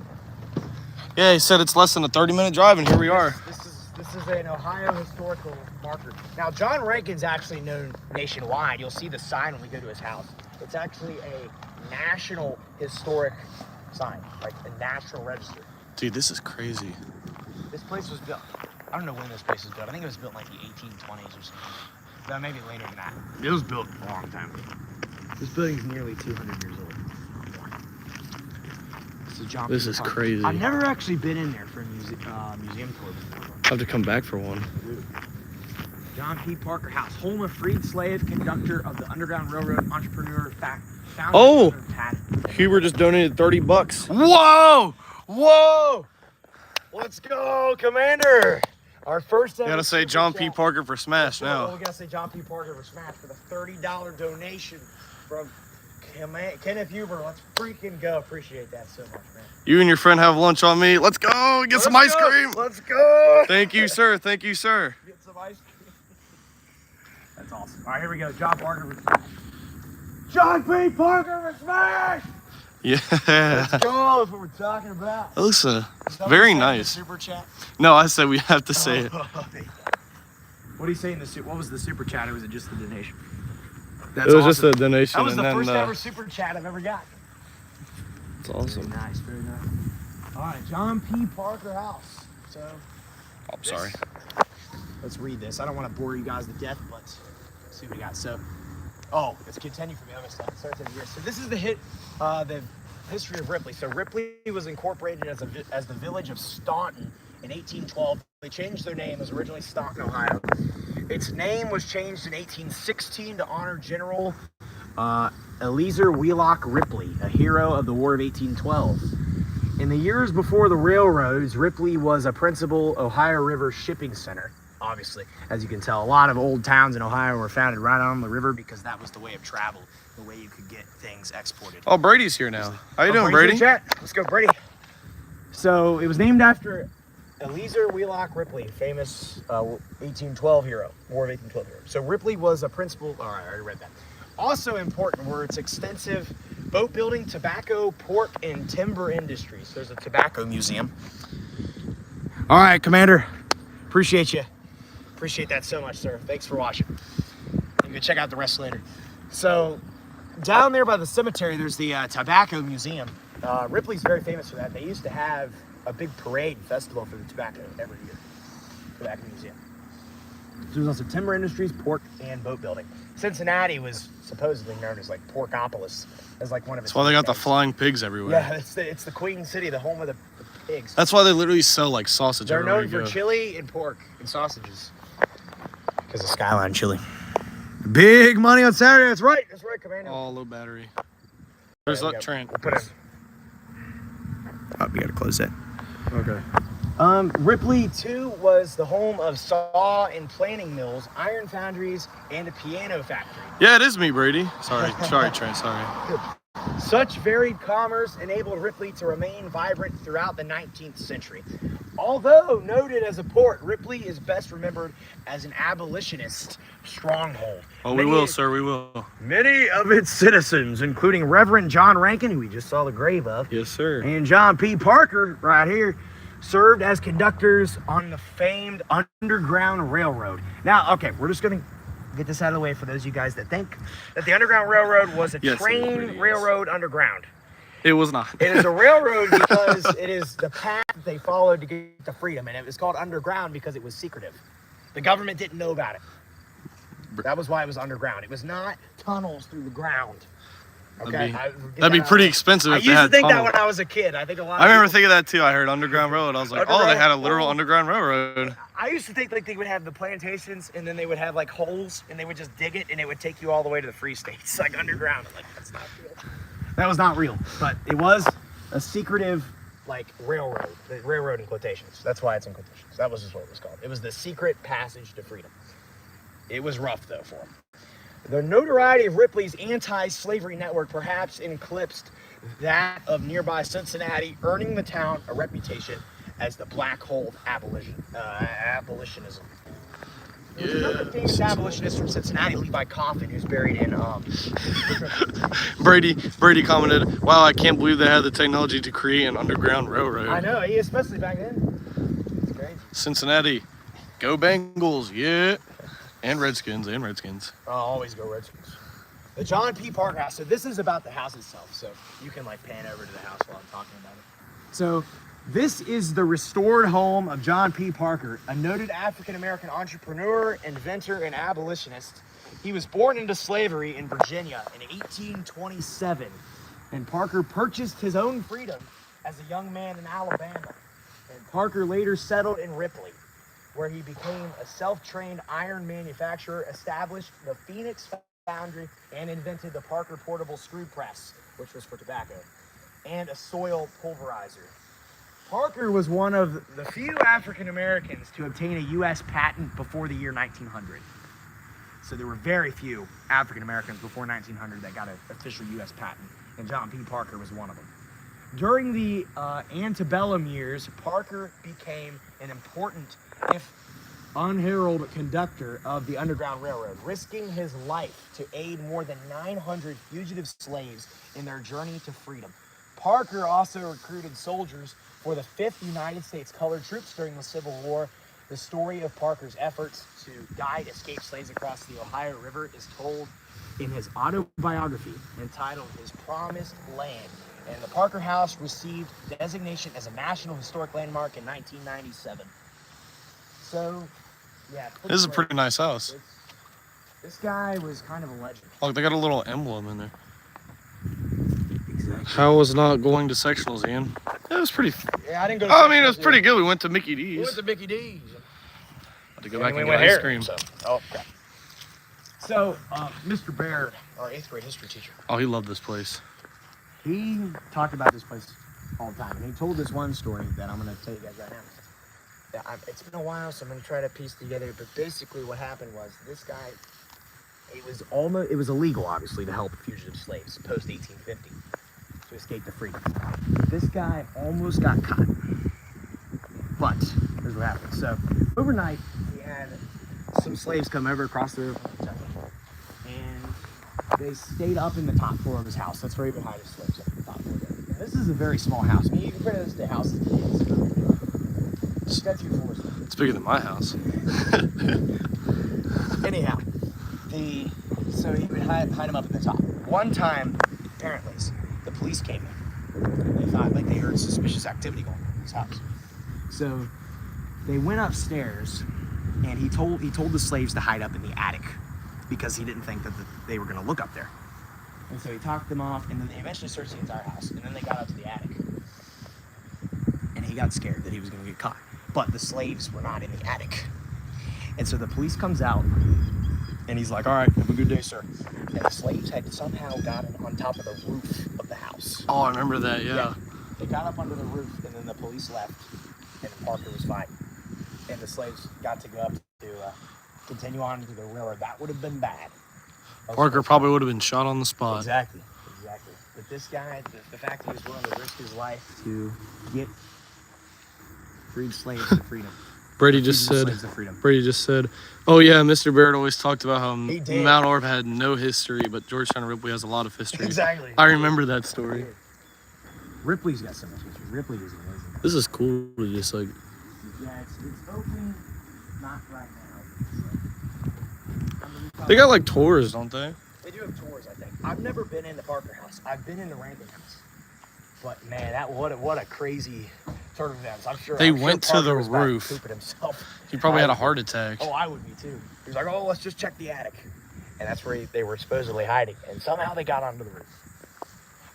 yeah, he said it's less than a 30-minute drive, and here we are. This is an Ohio historical marker. Now, John Rankin's actually known nationwide. You'll see the sign when we go to his house. It's actually a national historic sign, like a national register. Dude, this is crazy. This place was built. I don't know when this place was built. I think it was built in like the 1820s or something. No, maybe later than that. It was built a long time ago. This building's nearly 200 years old. This is John. This P. is Parker. crazy. I've never actually been in there for a museum tour before. I'll have to come back for one. John P. Parker House, home of freed slave, conductor of the Underground Railroad, entrepreneur, founder Oh! of Pat. Huber just donated $30. Whoa! Whoa! Let's go, Commander! Our first ever. You gotta say super John P. chat. Parker for Smash We now. gotta say John P. Parker for Smash for the $30 donation from Kenneth Huber. Let's freaking go. Appreciate that so much, man. You and your friend have lunch on me. Let's go! Get some ice cream! Let's go! Thank you, sir. Thank you, sir. Get some ice cream. That's awesome. All right, here we go. John Parker for Smash. John P. Parker for Smash! Yeah. Let's go. That's what we're talking about. That looks Is that what very you said in the nice. Super chat. No, I said we have to say it. What do you say in the super? What was the super chat, or was it just the donation? It was just a donation, That was the and first then ever super chat I've ever got. it's awesome. Very nice, very nice. All right, John P. Parker House. So, Oh, I'm sorry. let's read this. I don't want to bore you guys to death, but let's see what we got. So, oh, let's continue from the other side. Starts over here. So this is the history of Ripley. So Ripley was incorporated as the village of Staunton in 1812. They changed their name. It was originally Staunton, Ohio. Its name was changed in 1816 to honor General Eleazar Wheelock Ripley, a hero of the War of 1812. In the years before the railroads, Ripley was a principal Ohio River shipping center. Obviously, as you can tell, a lot of old towns in Ohio were founded right on the river because that was the way of travel, the way you could get things exported. Oh, Brady's here now. How you doing, Brady's Brady? in the chat. Let's go, Brady. So it was named after Eleazar Wheelock Ripley, famous 1812 hero, War of 1812 hero. So Ripley was a principal. All right, I already read that. Also important were its extensive boat building, tobacco, pork, and timber industries. There's a tobacco museum. All right, Commander. Appreciate you. Appreciate that so much, sir. Thanks for watching. You can check out the rest later. So down there by the cemetery, there's the Tobacco Museum. Ripley's very famous for that. They used to have a big parade and festival for the tobacco every year. Tobacco Museum. So there's also timber industries, pork, and boat building. Cincinnati was supposedly known as like Porkopolis, as like one of its. That's why they got the names. flying pigs everywhere. Yeah, it's the Queen City, the home of the pigs. That's why they literally sell like sausage. They're everywhere known you for go. chili and pork and sausages. Because of Skyline Chili. Big money on Saturday. That's right, Commando. Oh, low battery. There's that Trent. We'll put it. Oh, we gotta close that. Okay. Ripley too was the home of saw and planing mills, iron foundries, and a piano factory. Yeah, it is me, Brady. Sorry, Trent. Sorry. Such varied commerce enabled Ripley to remain vibrant throughout the 19th century. Although noted as a port, Ripley is best remembered as an abolitionist stronghold. Oh, we will, sir. We will. Many of its citizens, including Reverend John Rankin, who we just saw the grave of, Yes, sir. and John P. Parker, right here, served as conductors on the famed Underground Railroad. Now, okay, we're just going to get this out of the way for those of you guys that think that the Underground Railroad was a train railroad underground. It was not. It is a railroad because it is the path that they followed to get to freedom, and it was called underground because it was secretive. The government didn't know about it. That was why it was underground. It was not tunnels through the ground. Okay, That'd be pretty expensive I if used they had to think tunnels. that when I was a kid. I think a lot. I of remember people, thinking that too. I heard Underground Railroad. I was like, oh, they had a literal Underground Railroad. I used to think like they would have the plantations, and then they would have like holes, and they would just dig it, and it would take you all the way to the free states, like underground. I'm like, that's not real. That was not real, but it was a secretive, like railroad. The railroad in quotations. That's why it's in quotations. That was just what it was called. It was the secret passage to freedom. It was rough though for them. The notoriety of Ripley's anti-slavery network perhaps eclipsed that of nearby Cincinnati, earning the town a reputation as the black hole of abolitionism. There's another famous abolitionist from Cincinnati, Levi Coffin, who's buried in Brady commented, wow, I can't believe they had the technology to create an underground railroad. I know, especially back then. It's crazy. Cincinnati, go Bengals, yeah. And Redskins. I'll always go Redskins. The John P. Parker House. So this is about the house itself. So you can like pan over to the house while I'm talking about it. So this is the restored home of John P. Parker, a noted African-American entrepreneur, inventor, and abolitionist. He was born into slavery in Virginia in 1827, and Parker purchased his own freedom as a young man in Alabama. And Parker later settled in Ripley, where he became a self-trained iron manufacturer, established the Phoenix Foundry, and invented the Parker Portable Screw Press, which was for tobacco, and a soil pulverizer. Parker was one of the few African Americans to obtain a U.S. patent before the year 1900. So there were very few African Americans before 1900 that got an official U.S. patent, and John P. Parker was one of them. During the antebellum years, Parker became an important, if unheralded, conductor of the Underground Railroad, risking his life to aid more than 900 fugitive slaves in their journey to freedom. Parker also recruited soldiers for the 5th United States Colored Troops during the Civil War. The story of Parker's efforts to guide escaped slaves across the Ohio River is told in his autobiography entitled His Promised Land. And the Parker House received designation as a National Historic Landmark in 1997. So, yeah. This is a pretty nice house. This guy was kind of a legend. Look, they got a little emblem in there. Exactly. How was not going to sectionals, Ian? It was pretty. Yeah, I didn't go to I mean, it was pretty good. We went to Mickey D's. We went to Mickey D's. Had to go back and get ice cream. So, Mr. Baird, our 8th grade history teacher, Oh, he loved this place. he talked about this place all the time. And he told this one story that I'm going to tell you guys right now. Yeah, it's been a while, so I'm going to try to piece together. But basically what happened was this guy, it was illegal, obviously, to help fugitive slaves post-1850 to escape to freedom. This guy almost got caught. But here's what happened. So overnight, he had some slaves come over across the river from Kentucky. And they stayed up in the top floor of his house. That's where he would hide his slaves, up in the top floor there. Now, this is a very small house. I mean, you compare this to houses today. It's got 2 floors. It's bigger than my house. Anyhow, So he would hide them up at the top. One time, apparently, the police came in. They thought like they heard suspicious activity going on in his house. So they went upstairs, and he told the slaves to hide up in the attic because he didn't think that they were going to look up there. And so he talked them off, and then they eventually searched the entire house, and then they got up to the attic. And he got scared that he was going to get caught. But the slaves were not in the attic. And so the police comes out, and he's like, all right, have a good day, sir. And the slaves had somehow gotten on top of the roof of the house. Oh, I remember that, yeah. They got up under the roof, and then the police left, and Parker was fine. And the slaves got to go up to continue on to the river. That would have been bad. Parker probably would have been shot on the spot. Exactly. But this guy, the fact that he was willing to risk his life to get freed slaves to freedom. Brady just said, oh yeah, Mr. Barrett always talked about how Mount Orb had no history, but Georgetown and Ripley has a lot of history. Exactly. I remember that story. Ripley's got so much history. Ripley is amazing. This is cool to just like... Yeah, it's open, not right now. They got like tours, don't they? They do have tours, I think. I've never been in the Parker house. I've been in the Randall house. But man, what a crazy turn of events. I'm sure went to the roof. Himself. He probably had a heart attack. Oh, I would be too. He was like, oh, let's just check the attic. And that's where they were supposedly hiding. And somehow they got onto the roof.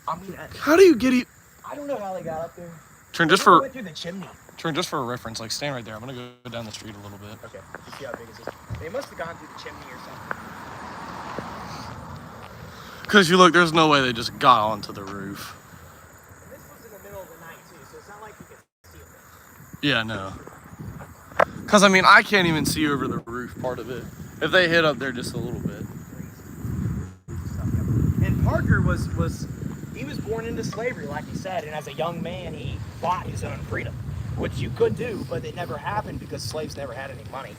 I mean, how do you get it? I don't know how they got up there. They went through the chimney. Turn just for a reference, like stand right there. I'm gonna go down the street a little bit. Okay, let's see how big it is. They must have gone through the chimney or something. Because you look, there's no way they just got onto the roof. And this was in the middle of the night too, so it's not like you could see it. Yeah, no. Because I mean, I can't even see over the roof part of it. If they hit up there just a little bit. And Parker was born into slavery, like he said, and as a young man, he bought his own freedom, which you could do, but it never happened because slaves never had any money.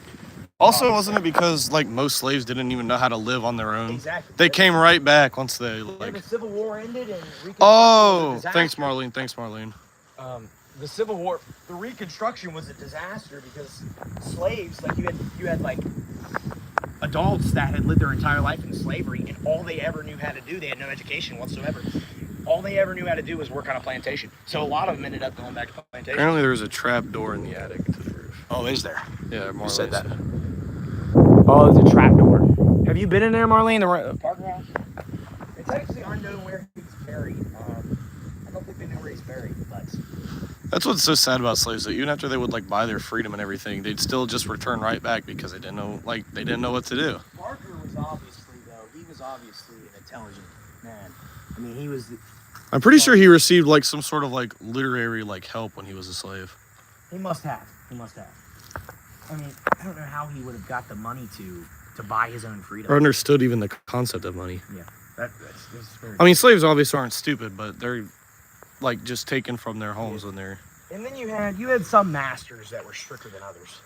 Also, wasn't it because like most slaves didn't even know how to live on their own? Exactly. They came right back once they like. The Civil War ended and Reconstruction oh, was a thanks, disaster. Marlene. The Civil War, the Reconstruction was a disaster because slaves, like you had like adults that had lived their entire life in slavery, and all they ever knew how to do, they had no education whatsoever. All they ever knew how to do was work on a plantation. So a lot of them ended up going back to plantation. Apparently, there was a trap door in the attic to the roof. Oh, is there? Yeah, Marlene said that. Oh, there's a trap door. Have you been in there, Marlene? The Parker house? It's actually unknown where he's buried. I don't think they know where he's buried, but that's what's so sad about slaves. That even after they would like buy their freedom and everything, they'd still just return right back because they didn't know what to do. Parker was obviously an intelligent man. I mean, he was. I'm pretty sure he received like some sort of like literary like help when he was a slave. He must have. I mean, I don't know how he would have got the money to buy his own freedom. Or understood even the concept of money. Yeah, that's very. I mean, slaves obviously aren't stupid, but they're like just taken from their homes when they're. And then you had some masters that were stricter than others.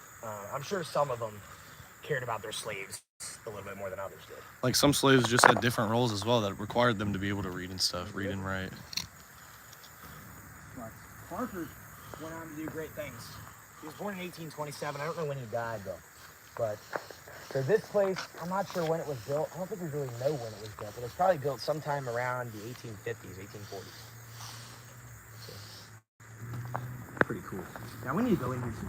I'm sure some of them cared about their slaves a little bit more than others did. Like some slaves just had different roles as well that required them to be able to read and stuff, read and write. Parker went on to do great things. He was born in 1827. I don't know when he died though. But for this place, I'm not sure when it was built. I don't think we really know when it was built, but it was probably built sometime around the 1850s, 1840s. So, pretty cool. Now we need to go in here too.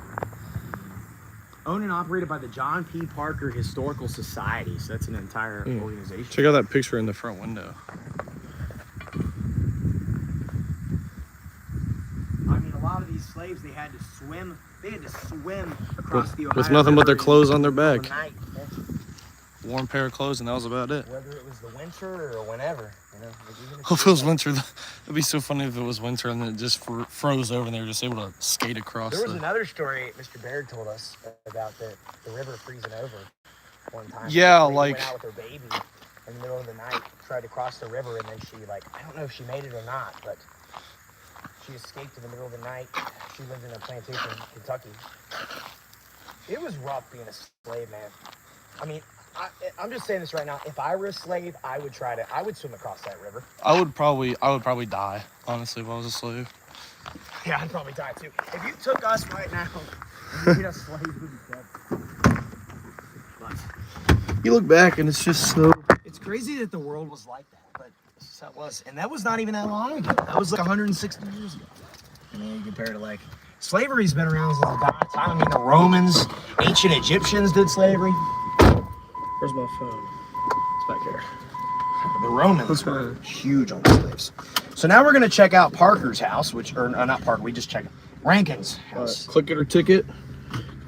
Owned and operated by the John P. Parker Historical Society. So that's an entire organization. Check out that picture in the front window. I mean, a lot of these slaves, they had to swim. They had to swim across the Ohio with nothing but their River clothes on their back. overnight. Warm pair of clothes, and that was about it. Whether it was the winter or whenever, you know. Oh, if it was winter, that'd be so funny if it was winter and then it just froze over and they were just able to skate across. There was another story Mr. Baird told us about the river freezing over one time. Yeah, Lady like. went out with her baby in the middle of the night, tried to cross the river, and then she I don't know if she made it or not, but she escaped in the middle of the night. She lived in a plantation in Kentucky. It was rough being a slave, man. I mean, I'm just saying this right now. If I were a slave, I would swim across that river. I would probably die, honestly, if I was a slave. Yeah, I'd probably die too. If you took us right now, you'd be a slave, we'd be dead. But You look back and it's just so. It's crazy that the world was like that, but this is how it was. And that was not even that long ago. That was like 160 years ago. I mean, you compare to like slavery's been around since the dawn of time. I mean, the Romans, ancient Egyptians did slavery. Where's my phone? It's back here. The Romans were huge on the slaves. So now we're gonna check out Parker's house, or not Parker. We just checked Rankin's house. Click it or ticket.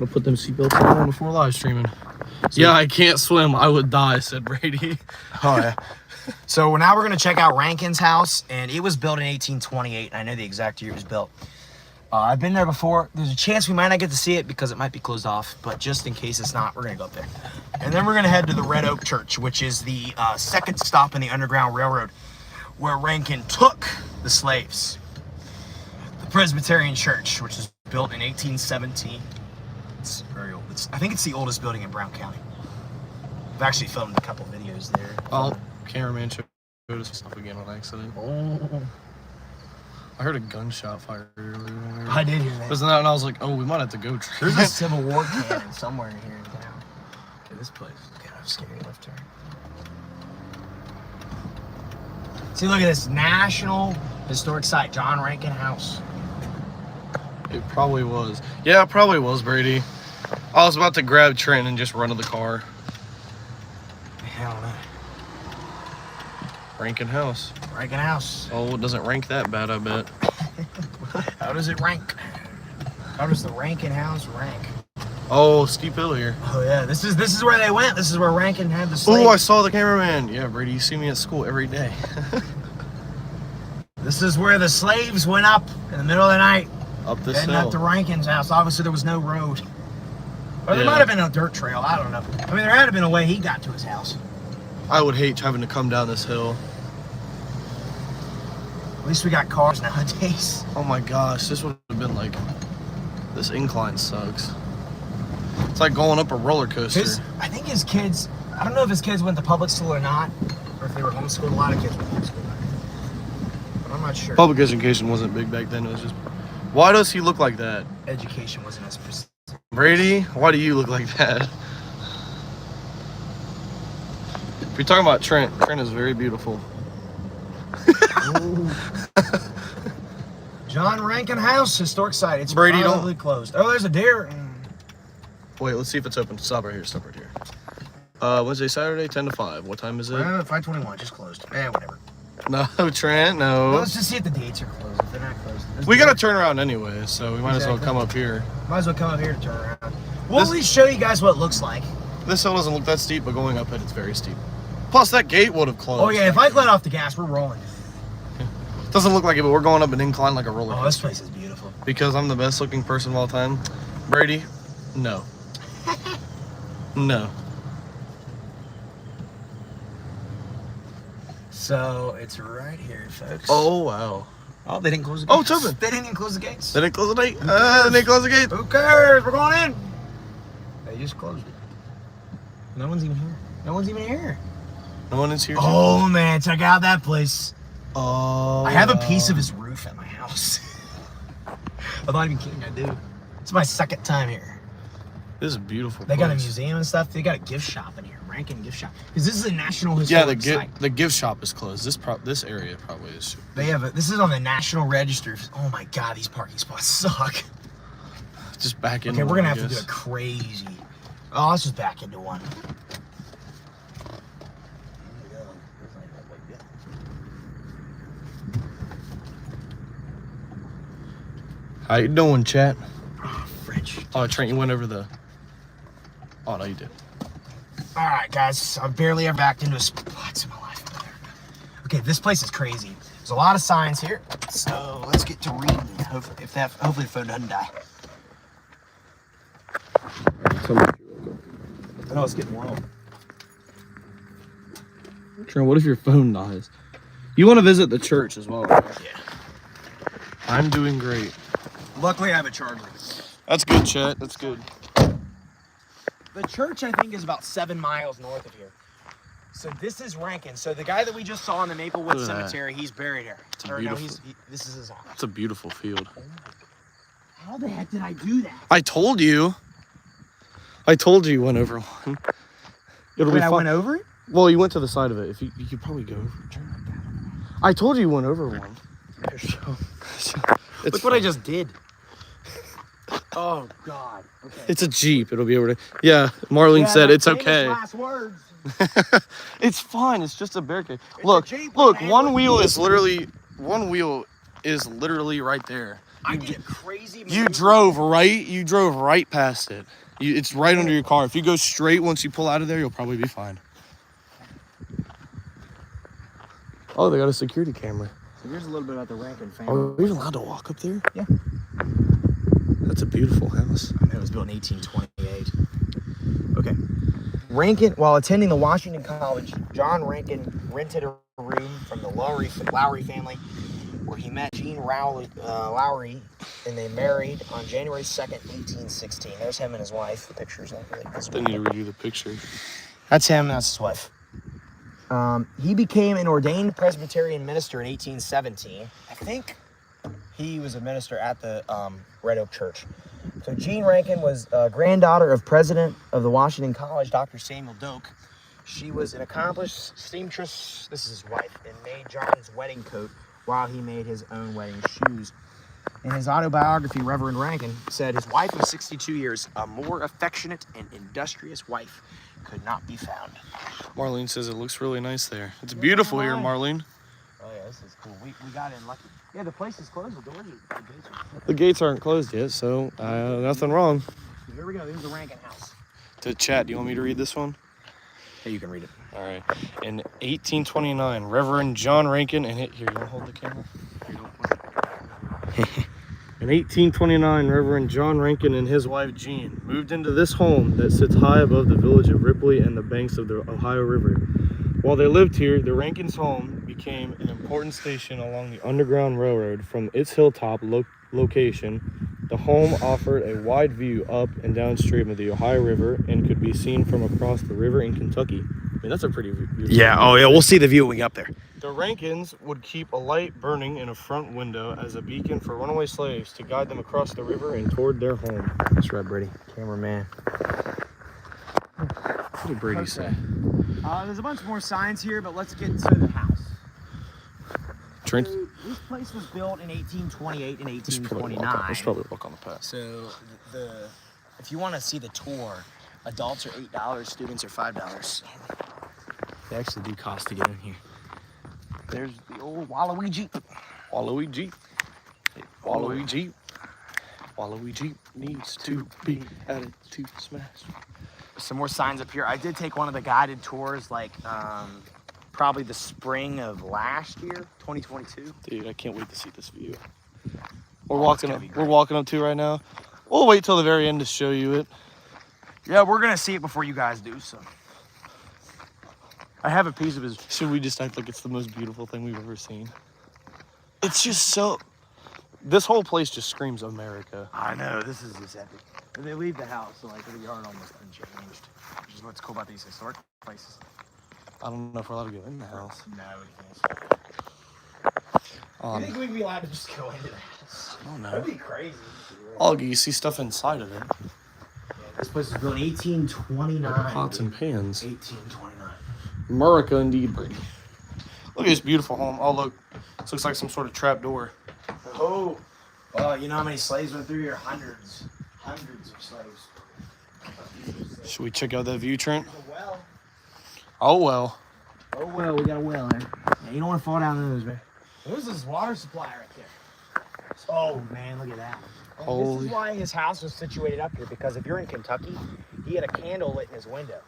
We'll put them seatbelts on before live streaming. So, yeah, I can't swim. I would die, said Brady. Oh yeah. So now we're gonna check out Rankin's house, and it was built in 1828. And I know the exact year it was built. I've been there before. There's a chance we might not get to see it because it might be closed off, but just in case it's not, we're gonna go up there. And then we're gonna head to the Red Oak Church, which is the second stop in the Underground Railroad, where Rankin took the slaves. The Presbyterian Church, which was built in 1817. It's very old. I think it's the oldest building in Brown County. I've actually filmed a couple videos there. Oh, cameraman showed us stuff again on accident. Oh. I heard a gunshot fire earlier. I did hear that. Wasn't that? And I was like, oh, we might have to go. There's a Civil War cannon somewhere in here in town. Okay, this place. Okay, I'm scary left turn. See, look at this National Historic Site, John Rankin House. It probably was. Yeah, it probably was, Brady. I was about to grab Trent and just run to the car. I don't know. Rankin House. Rankin House. Oh, it doesn't rank that bad, I bet. How does it rank? How does the Rankin House rank? Oh, steep hill here. Oh yeah, this is where they went. This is where Rankin had the slaves. Oh, I saw the cameraman. Yeah, Brady, you see me at school every day. This is where the slaves went up in the middle of the night. Up this heading hill. up to Rankin's house. Obviously, there was no road. Or there Yeah. might have been a dirt trail. I don't know. I mean, there had to have been a way he got to his house. I would hate having to come down this hill. At least we got cars nowadays. Oh my gosh, this would have been like, this incline sucks. It's like going up a roller coaster. I think his kids, I don't know if his kids went to public school or not, or if they were homeschooled. A lot of kids were homeschooled. But I'm not sure. Public education wasn't big back then. It was just, why does he look like that? Education wasn't as precise. Brady, why do you look like that? If you're talking about Trent is very beautiful. John Rankin House, historic site. It's Brady, probably closed. Oh, there's a deer. Wait, let's see if it's open. Stop right here. Stop right here. Wednesday, Saturday, 10 to 5. What time is it? 5:21, just closed. Whatever. No, Trent, no. Well, let's just see if the dates are closed. If they're not closed, We gotta turn around anyway, so we might as well come up here. Might as well come up here to turn around. We'll at least show you guys what it looks like. This hill doesn't look that steep, but going up it, it's very steep. Plus, that gate would have closed. Oh yeah, if I let off the gas, we're rolling. Doesn't look like it, but we're going up an incline like a roller coaster. Oh, this place is beautiful. Because I'm the best looking person of all time. Brady, no. No. So it's right here, folks. Oh, wow. Oh, they didn't close the gates. Oh, it's open. They didn't even close the gates. They didn't close the gate. They didn't close the gate. Who cares? We're going in. They just closed it. No one's even here. No one's even here. No one is here. Oh, man, check out that place. Oh. I have a piece of his roof at my house. I'm not even kidding, I do. It's my second time here. This is beautiful. They got a museum and stuff. They got a gift shop in here, Rankin gift shop. Because this is a National Historic Site. The gift shop is closed. This area probably is. They have this is on the National Register. Oh my God, these parking spots suck. Just back in. Okay, we're gonna have to do a crazy. Oh, let's just back into one. How you doing, chat? Oh, French. Oh, Trent, you went over the. Oh no, you did. All right, guys. I've barely ever backed into a spot in my life. Okay, this place is crazy. There's a lot of signs here, so let's get to reading. Hopefully the phone doesn't die. I know it's getting low. Trent, what if your phone dies? You want to visit the church as well? Right? Yeah. I'm doing great. Luckily, I have a charger. That's good, chat. That's good. The church, I think, is about 7 miles north of here. So this is Rankin. So the guy that we just saw in the Maplewood Cemetery, he's buried here. It's a beautiful. This is his house. It's a beautiful field. Oh my God. How the heck did I do that? I told you. I told you you went over one. It'll Wait, be I fun. went over it? Well, you went to the side of it. If you could probably go over it. Turn like that. I told you went over one. Look what I just did. Oh God. Okay. It's a Jeep. It'll be able to. Yeah, Marlene said it's okay. Last words. It's fine. It's just a barricade. It's Look, a Jeep look. with One wheel is literally right there. I did a crazy. You drove right past it. It's right under your car. If you go straight once you pull out of there, you'll probably be fine. Oh, they got a security camera. So here's a little bit about the Rankin family. Are we even allowed to walk up there? Yeah. That's a beautiful house. I know it was built in 1828. Okay. Rankin, while attending the Washington College, John Rankin rented a room from the Lowry family, where he met Jean Lowry, and they married on January 2nd, 1816. There's him and his wife. The picture's not really visible. They need to redo the picture. That's him. That's his wife. He became an ordained Presbyterian minister in 1817. I think he was a minister at the Red Oak Church. So Jean Rankin was a granddaughter of President of the Washington College, Dr. Samuel Doak. She was an accomplished seamstress, this is his wife, and made John's wedding coat while he made his own wedding shoes. In his autobiography, Reverend Rankin said his wife of 62 years, a more affectionate and industrious wife, could not be found. Marlene says it looks really nice there. It's beautiful here, Marlene. Oh yeah, this is cool. We got in lucky. Yeah, the place is closed. The doors are, The gates aren't closed yet, so nothing wrong. Here we go. Here's the Rankin house. To chat, do you want me to read this one? Yeah, you can read it. All right. In 1829, Reverend John Rankin and here, you want to hold the camera? In 1829, Reverend John Rankin and his wife Jean moved into this home that sits high above the village of Ripley and the banks of the Ohio River. While they lived here, the Rankins' home became an important station along the Underground Railroad. From its hilltop location, the home offered a wide view up and downstream of the Ohio River and could be seen from across the river in Kentucky. I mean, that's a pretty view. Yeah, oh yeah, we'll see the view when we get up there. The Rankins would keep a light burning in a front window as a beacon for runaway slaves to guide them across the river and toward their home. That's right, Brady. Cameraman. What did Brady say? There's a bunch more signs here, but let's get to the house. Trent? So, this place was built in 1828 and We should probably 1829. walk on the path. So, if you want to see the tour, adults are $8, students are $5. They actually do cost to get in here. There's the old Wallowy Jeep. Wallowy Jeep. Wallowy Jeep. Wallowy Jeep needs to be added to smash. Some more signs up here. I did take one of the guided tours, like probably the spring of last year, 2022. Dude, I can't wait to see this view. Oh, We're walking up to right now. We'll wait till the very end to show you it. Yeah, we're gonna see it before you guys do. So I have a piece of his. Should we just act like it's the most beautiful thing we've ever seen? It's just so. This whole place just screams America. I know, this is just epic. And they leave the house, so like the yard almost unchanged, which is what's cool about these historic places. I don't know if we're allowed to go in the house. No, we can't. You think we'd be allowed to just go into the house? I don't know. That'd be crazy. Augie, you see stuff inside of it. Yeah, this place was built in 1829. Pots and pans. 1829. America indeed, Brady. Look at this beautiful home. Oh, look. This looks like some sort of trap door. Oh, well, you know how many slaves went through here? Hundreds of slaves. Should we check out that view, Trent? There's a well. Oh, well. Oh, well, we got a well there. Yeah, you don't want to fall down those, man. There's this water supply right there. Oh, man, look at that. And this is why his house was situated up here, because if you're in Kentucky, he had a candle lit in his window.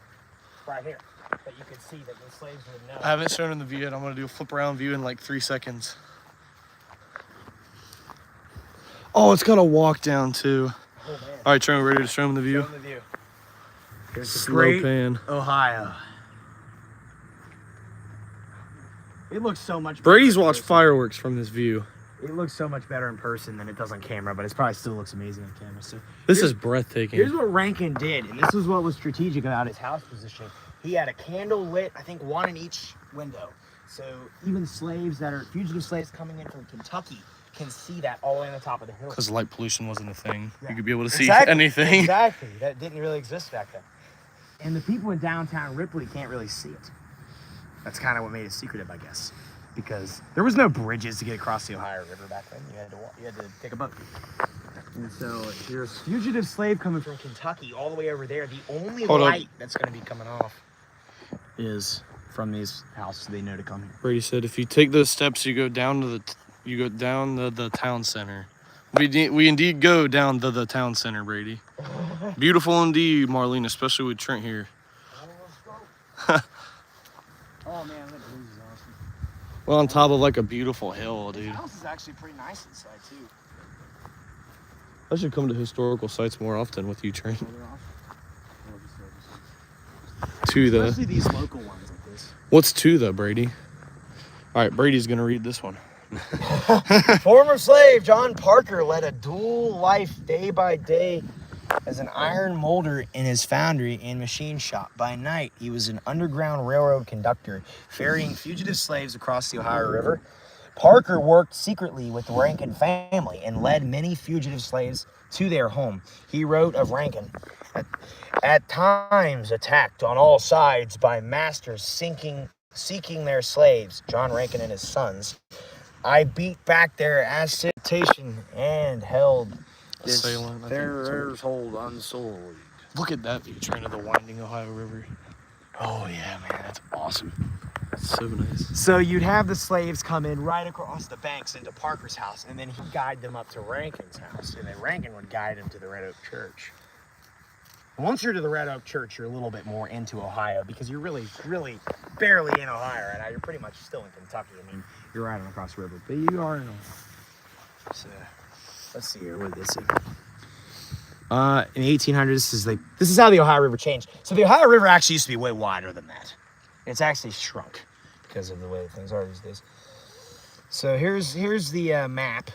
Right here. That you could see that the slaves would know. I haven't shown him the view yet. I'm going to do a flip around view in like 3 seconds. Oh, it's got a walk down too. Oh, man. All right, Trent, ready to show him the view? Show him the view. Here's the Slow great pan. Ohio. It looks so much better. Brady's watched fireworks from this view. It looks so much better in person than it does on camera, but it probably still looks amazing on camera. So This is breathtaking. here's what Rankin did, and this was what was strategic about his house positioning. He had a candle lit, I think one in each window. So even slaves that are fugitive slaves coming in from Kentucky can see that all the way on the top of the hill. Because light pollution wasn't a thing. Yeah. You could be able to see Exactly. anything. Exactly. That didn't really exist back then. And the people in downtown Ripley can't really see it. That's kind of what made it secretive, I guess, because there was no bridges to get across the Ohio River back then. You had to walk, you had to take a boat. And so there's a fugitive slave coming from Kentucky all the way over there. The only light that's going to be coming off is from these houses they know to come here. Brady said, if you take those steps, you go down to the town center. We indeed go down the town center, Brady. Beautiful indeed, Marlene, especially with Trent here. Oh man, that blues is awesome. Well, on top of like a beautiful hill, dude. The house is actually pretty nice inside too. I should come to historical sites more often with you, Trent. Especially these local ones like this. What's to the, Brady? All right, Brady's gonna read this one. Former slave John Parker led a dual life day by day as an iron molder in his foundry and machine shop. By night, he was an underground railroad conductor, ferrying fugitive slaves across the Ohio River. Parker worked secretly with the Rankin family and led many fugitive slaves to their home. He wrote of Rankin, at times attacked on all sides by masters seeking their slaves, John Rankin and his sons, I beat back their agitation and held this their hold unsullied. Look at that view, Trent, of the winding Ohio River. Oh yeah, man, that's awesome. That's so nice. So you'd have the slaves come in right across the banks into Parker's house, and then he'd guide them up to Rankin's house, and then Rankin would guide them to the Red Oak Church. Once you're to the Red Oak Church, you're a little bit more into Ohio because you're really, really barely in Ohio right now. You're pretty much still in Kentucky. I mean, you're riding across the river, but you are in Ohio. So, let's see here. What did this say? In the 1800s, this is how the Ohio River changed. So the Ohio River actually used to be way wider than that. It's actually shrunk because of the way things are these days. So here's the map.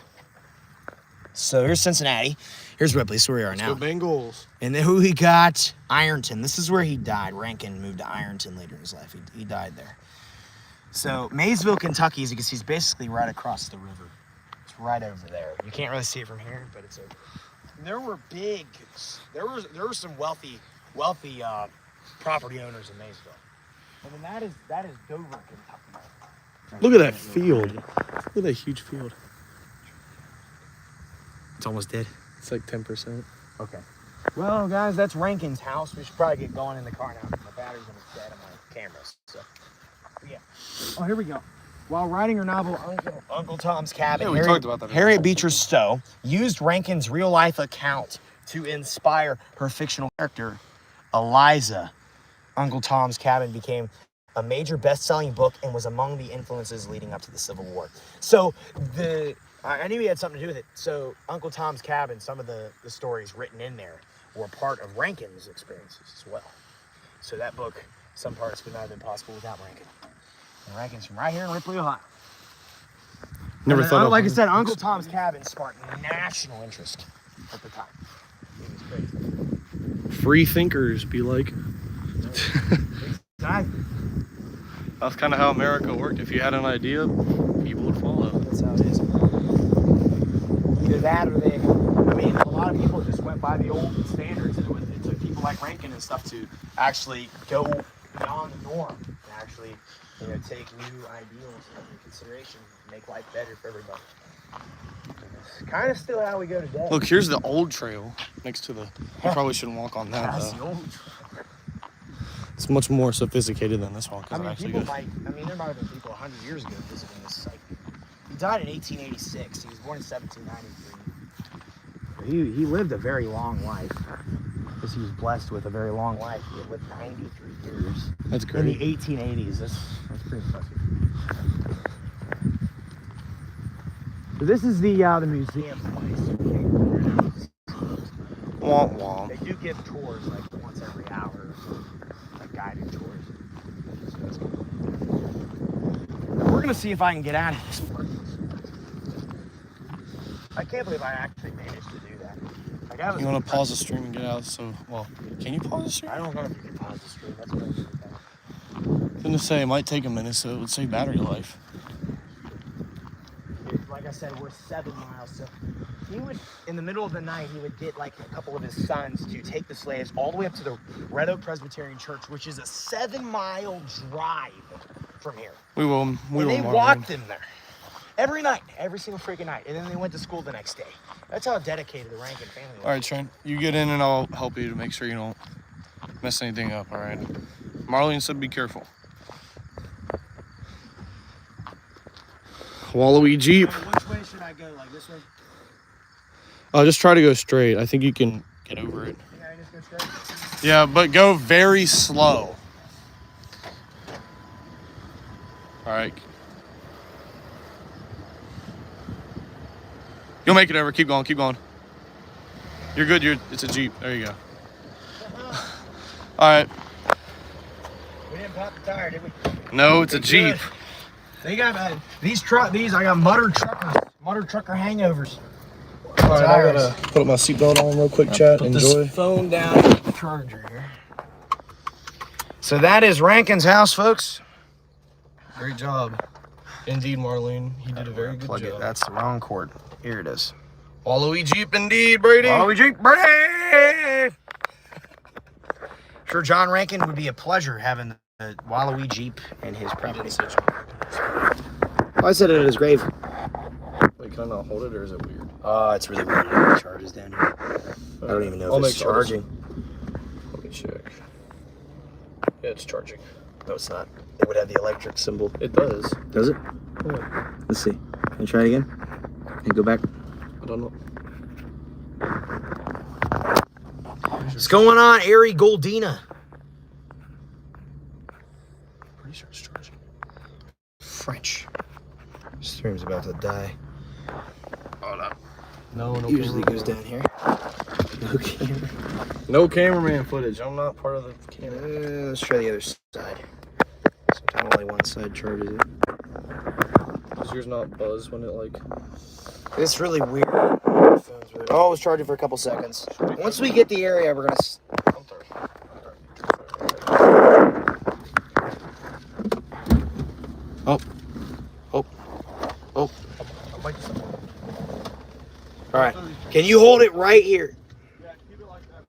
So here's Cincinnati. Here's Ripley. So where we are now. Let's go Bengals. And then who we got? Ironton. This is where he died. Rankin moved to Ironton later in his life. He died there. So Maysville, Kentucky, as you can see, is basically right across the river. It's right over there. You can't really see it from here, but it's over. And there were there were some wealthy property owners in Maysville. And then that is Dover, Kentucky. Look at that field. Look at that huge field. It's almost dead. It's like 10%. Okay. Well, guys, that's Rankin's house. We should probably get going in the car now because my battery's almost dead on my cameras. So, yeah. Oh, here we go. While writing her novel Uncle Tom's Cabin, we talked about that. Harriet Beecher Stowe used Rankin's real-life account to inspire her fictional character, Eliza. Uncle Tom's Cabin became a major best-selling book and was among the influences leading up to the Civil War. So I knew he had something to do with it. So Uncle Tom's Cabin, some of the stories written in there were part of Rankin's experiences as well. So that book, some parts would not have been possible without Rankin. And Rankin's from right here in Ripley, Ohio. Never thought of like I said, Uncle Tom's Cabin sparked national interest at the time. It was crazy. Free thinkers be like. Exactly. That's kind of how America worked. If you had an idea, people would follow. That's how it is. Either that or a lot of people just went by the old standards. And it took people like Rankin and stuff to actually go beyond the norm and actually, take new ideals into consideration and make life better for everybody. It's kind of still how we go today. Look, here's the old trail next to the. You probably shouldn't walk on that. That's though. the old trail. It's much more sophisticated than this one. There might have been people 100 years ago visiting this site. He died in 1886. He was born in 1793. He lived a very long life. Because he was blessed with a very long life. He lived 93 years. That's great. In the 1880s. That's pretty impressive. So this is the museum place. Womp womp. They do give tours like once every hour or so, like guided tours. So that's cool. We're gonna see if I can get out of this place. I can't believe I actually managed to do that. Like, You want to pause the stream and get out? Can you pause the stream? I don't know if you can pause the stream. That's what I do. I was gonna say it might take a minute, so it would save battery life. Like I said, we're 7 miles. So he would, in the middle of the night, he would get like a couple of his sons to take the slaves all the way up to the Red Oak Presbyterian Church, which is a 7-mile drive from here. And they walked him there every night, every single freaking night. And then they went to school the next day. That's how dedicated the Rankin family was. All right, Trent, you get in and I'll help you to make sure you don't mess anything up, all right? Marlene said be careful. Wallowy Jeep. Which way should I go? Like this way? Just try to go straight. I think you can get over it. Yeah, I just go straight? Yeah, but go very slow. All right. You'll make it over. Keep going. Keep going. You're good. It's a Jeep. There you go. All right. We didn't pop the tire, did we? No, it's a Jeep. They got these. I got mutter trucker hangovers. All right, I gotta put my seatbelt on real quick, chat. Put Enjoy. this phone down. The charger here. So that is Rankin's house, folks. Great job. Indeed, Marlene. He did a very good job. That's the wrong cord. Here it is. Wallowy Jeep, indeed, Brady. Wallowy Jeep, Brady. Sure, John Rankin would be a pleasure having the Wallowy Jeep in his property. I said it at his grave. Wait, can I not hold it, or is it weird? It's really weird. It charges down here. I don't even know if it's charging. Let me check. Yeah, it's charging. No, it's not. It would have the electric symbol. It does. Does it? Yeah. Let's see. Can you try it again? Can you go back? I don't know. What's going on, Ari Goldina? Pretty sure it's charging. French. Stream's about to die. Oh no. No. Usually goes down here. No camera. No cameraman footage. I'm not part of the camera. Let's try the other side. Sometimes only one side charges it. Does yours not buzz when it like? It's really weird. Oh, it was charging for a couple seconds. Once we get the area, we're gonna. I'm sorry. Oh. All right. Can you hold it right here? Yeah, keep it like that.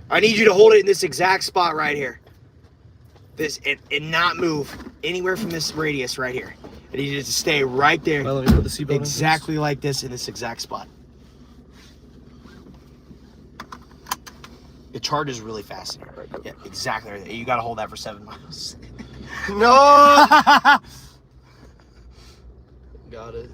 I need you to hold it in this exact spot right here. This and not move anywhere from this radius right here. I need you to stay right there. Well, let me put the seatbelt exactly like this in this exact spot. It charges really fast in here. Right? Yeah, exactly right there. You got to hold that for 7 miles. No! Got it.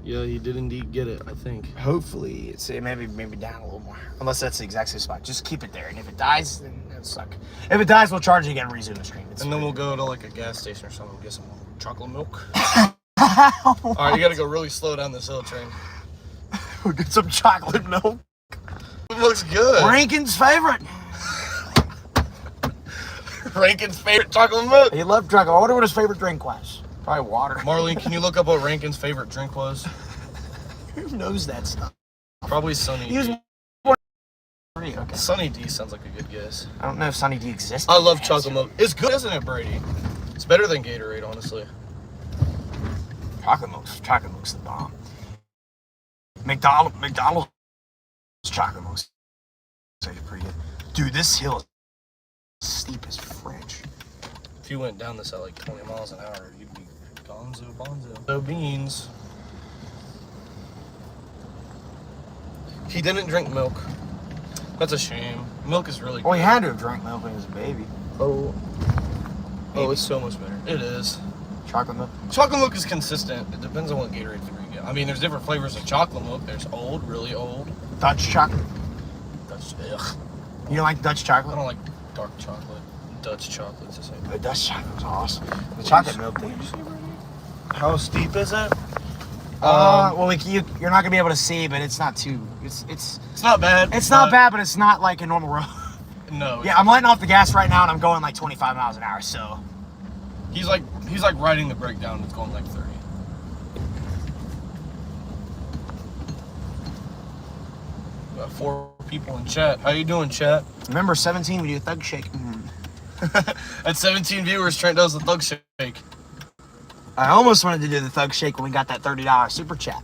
Yeah, he did indeed get it, I think. Hopefully, it's maybe down a little more. Unless that's the exact same spot. Just keep it there. And if it dies, then it'll suck. If it dies, we'll charge it again and resume the stream. And then we'll go to like a gas station or something and get some chocolate milk. All right, you gotta go really slow down this hill, Train. We'll get some chocolate milk. It looks good. Rankin's favorite. Rankin's favorite chocolate milk. He loved chocolate. I wonder what his favorite drink was. Probably water. Marlene, can you look up what Rankin's favorite drink was? Who knows that stuff? Probably Sunny He was D. Okay. Sunny D sounds like a good guess. I don't know if Sunny D exists. I love chocolate milk. It's good, isn't it, Brady? It's better than Gatorade, honestly. Chocolate milk's the bomb. McDonald's chocolate milk's pretty good. Dude, this hill is steep as French. If you went down this at like 20 miles an hour, you'd be gonzo bonzo. No beans. He didn't drink milk. That's a shame. Milk is really good. Well, he had to have drank milk when he was a baby. Oh, it's so much better. It is. Chocolate milk? Chocolate milk is consistent. It depends on what Gatorade flavor you get. I mean, there's different flavors of chocolate milk. There's old, really old. Dutch chocolate? Ugh. You don't like Dutch I chocolate? don't like dark chocolate. Dutch chocolate's the same. The Dutch chocolate's awesome. The chocolate milk thing. How steep is it? Well, you're not gonna be able to see, but it's not too. It's not bad. It's not bad, but it's not like a normal road. No. Yeah, I'm letting off the gas right now, and I'm going like 25 miles an hour. So he's like riding the brake down. It's going like 30. Got 4 people in chat. How you doing, chat? remember, 17, we do a thug shake. At 17 viewers, Trent does the thug shake. I almost wanted to do the thug shake when we got that $30 super chat.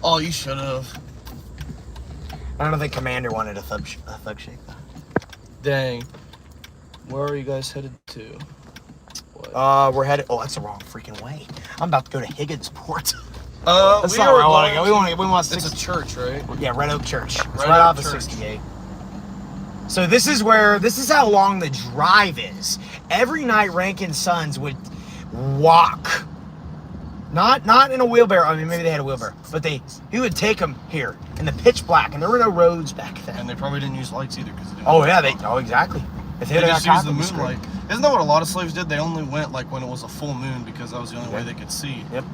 Oh, you should have. I don't think Commander wanted a thug shake though. Dang. Where are you guys headed to? What? We're headed. Oh, that's the wrong freaking way. I'm about to go to Higginsport. That's not where I want to go. We want. It's a church, right? Yeah, Red Oak Church. It's Red right Oak off of Church. 68. So this is how long the drive is. Every night Rankin Sons would walk. Not in a wheelbarrow. I mean, maybe they had a wheelbarrow, but he would take them here in the pitch black, and there were no roads back then. And they probably didn't use lights either, because Exactly. If they just used the moonlight. Isn't that what a lot of slaves did? They only went like when it was a full moon, because that was the only way they could see. Yep.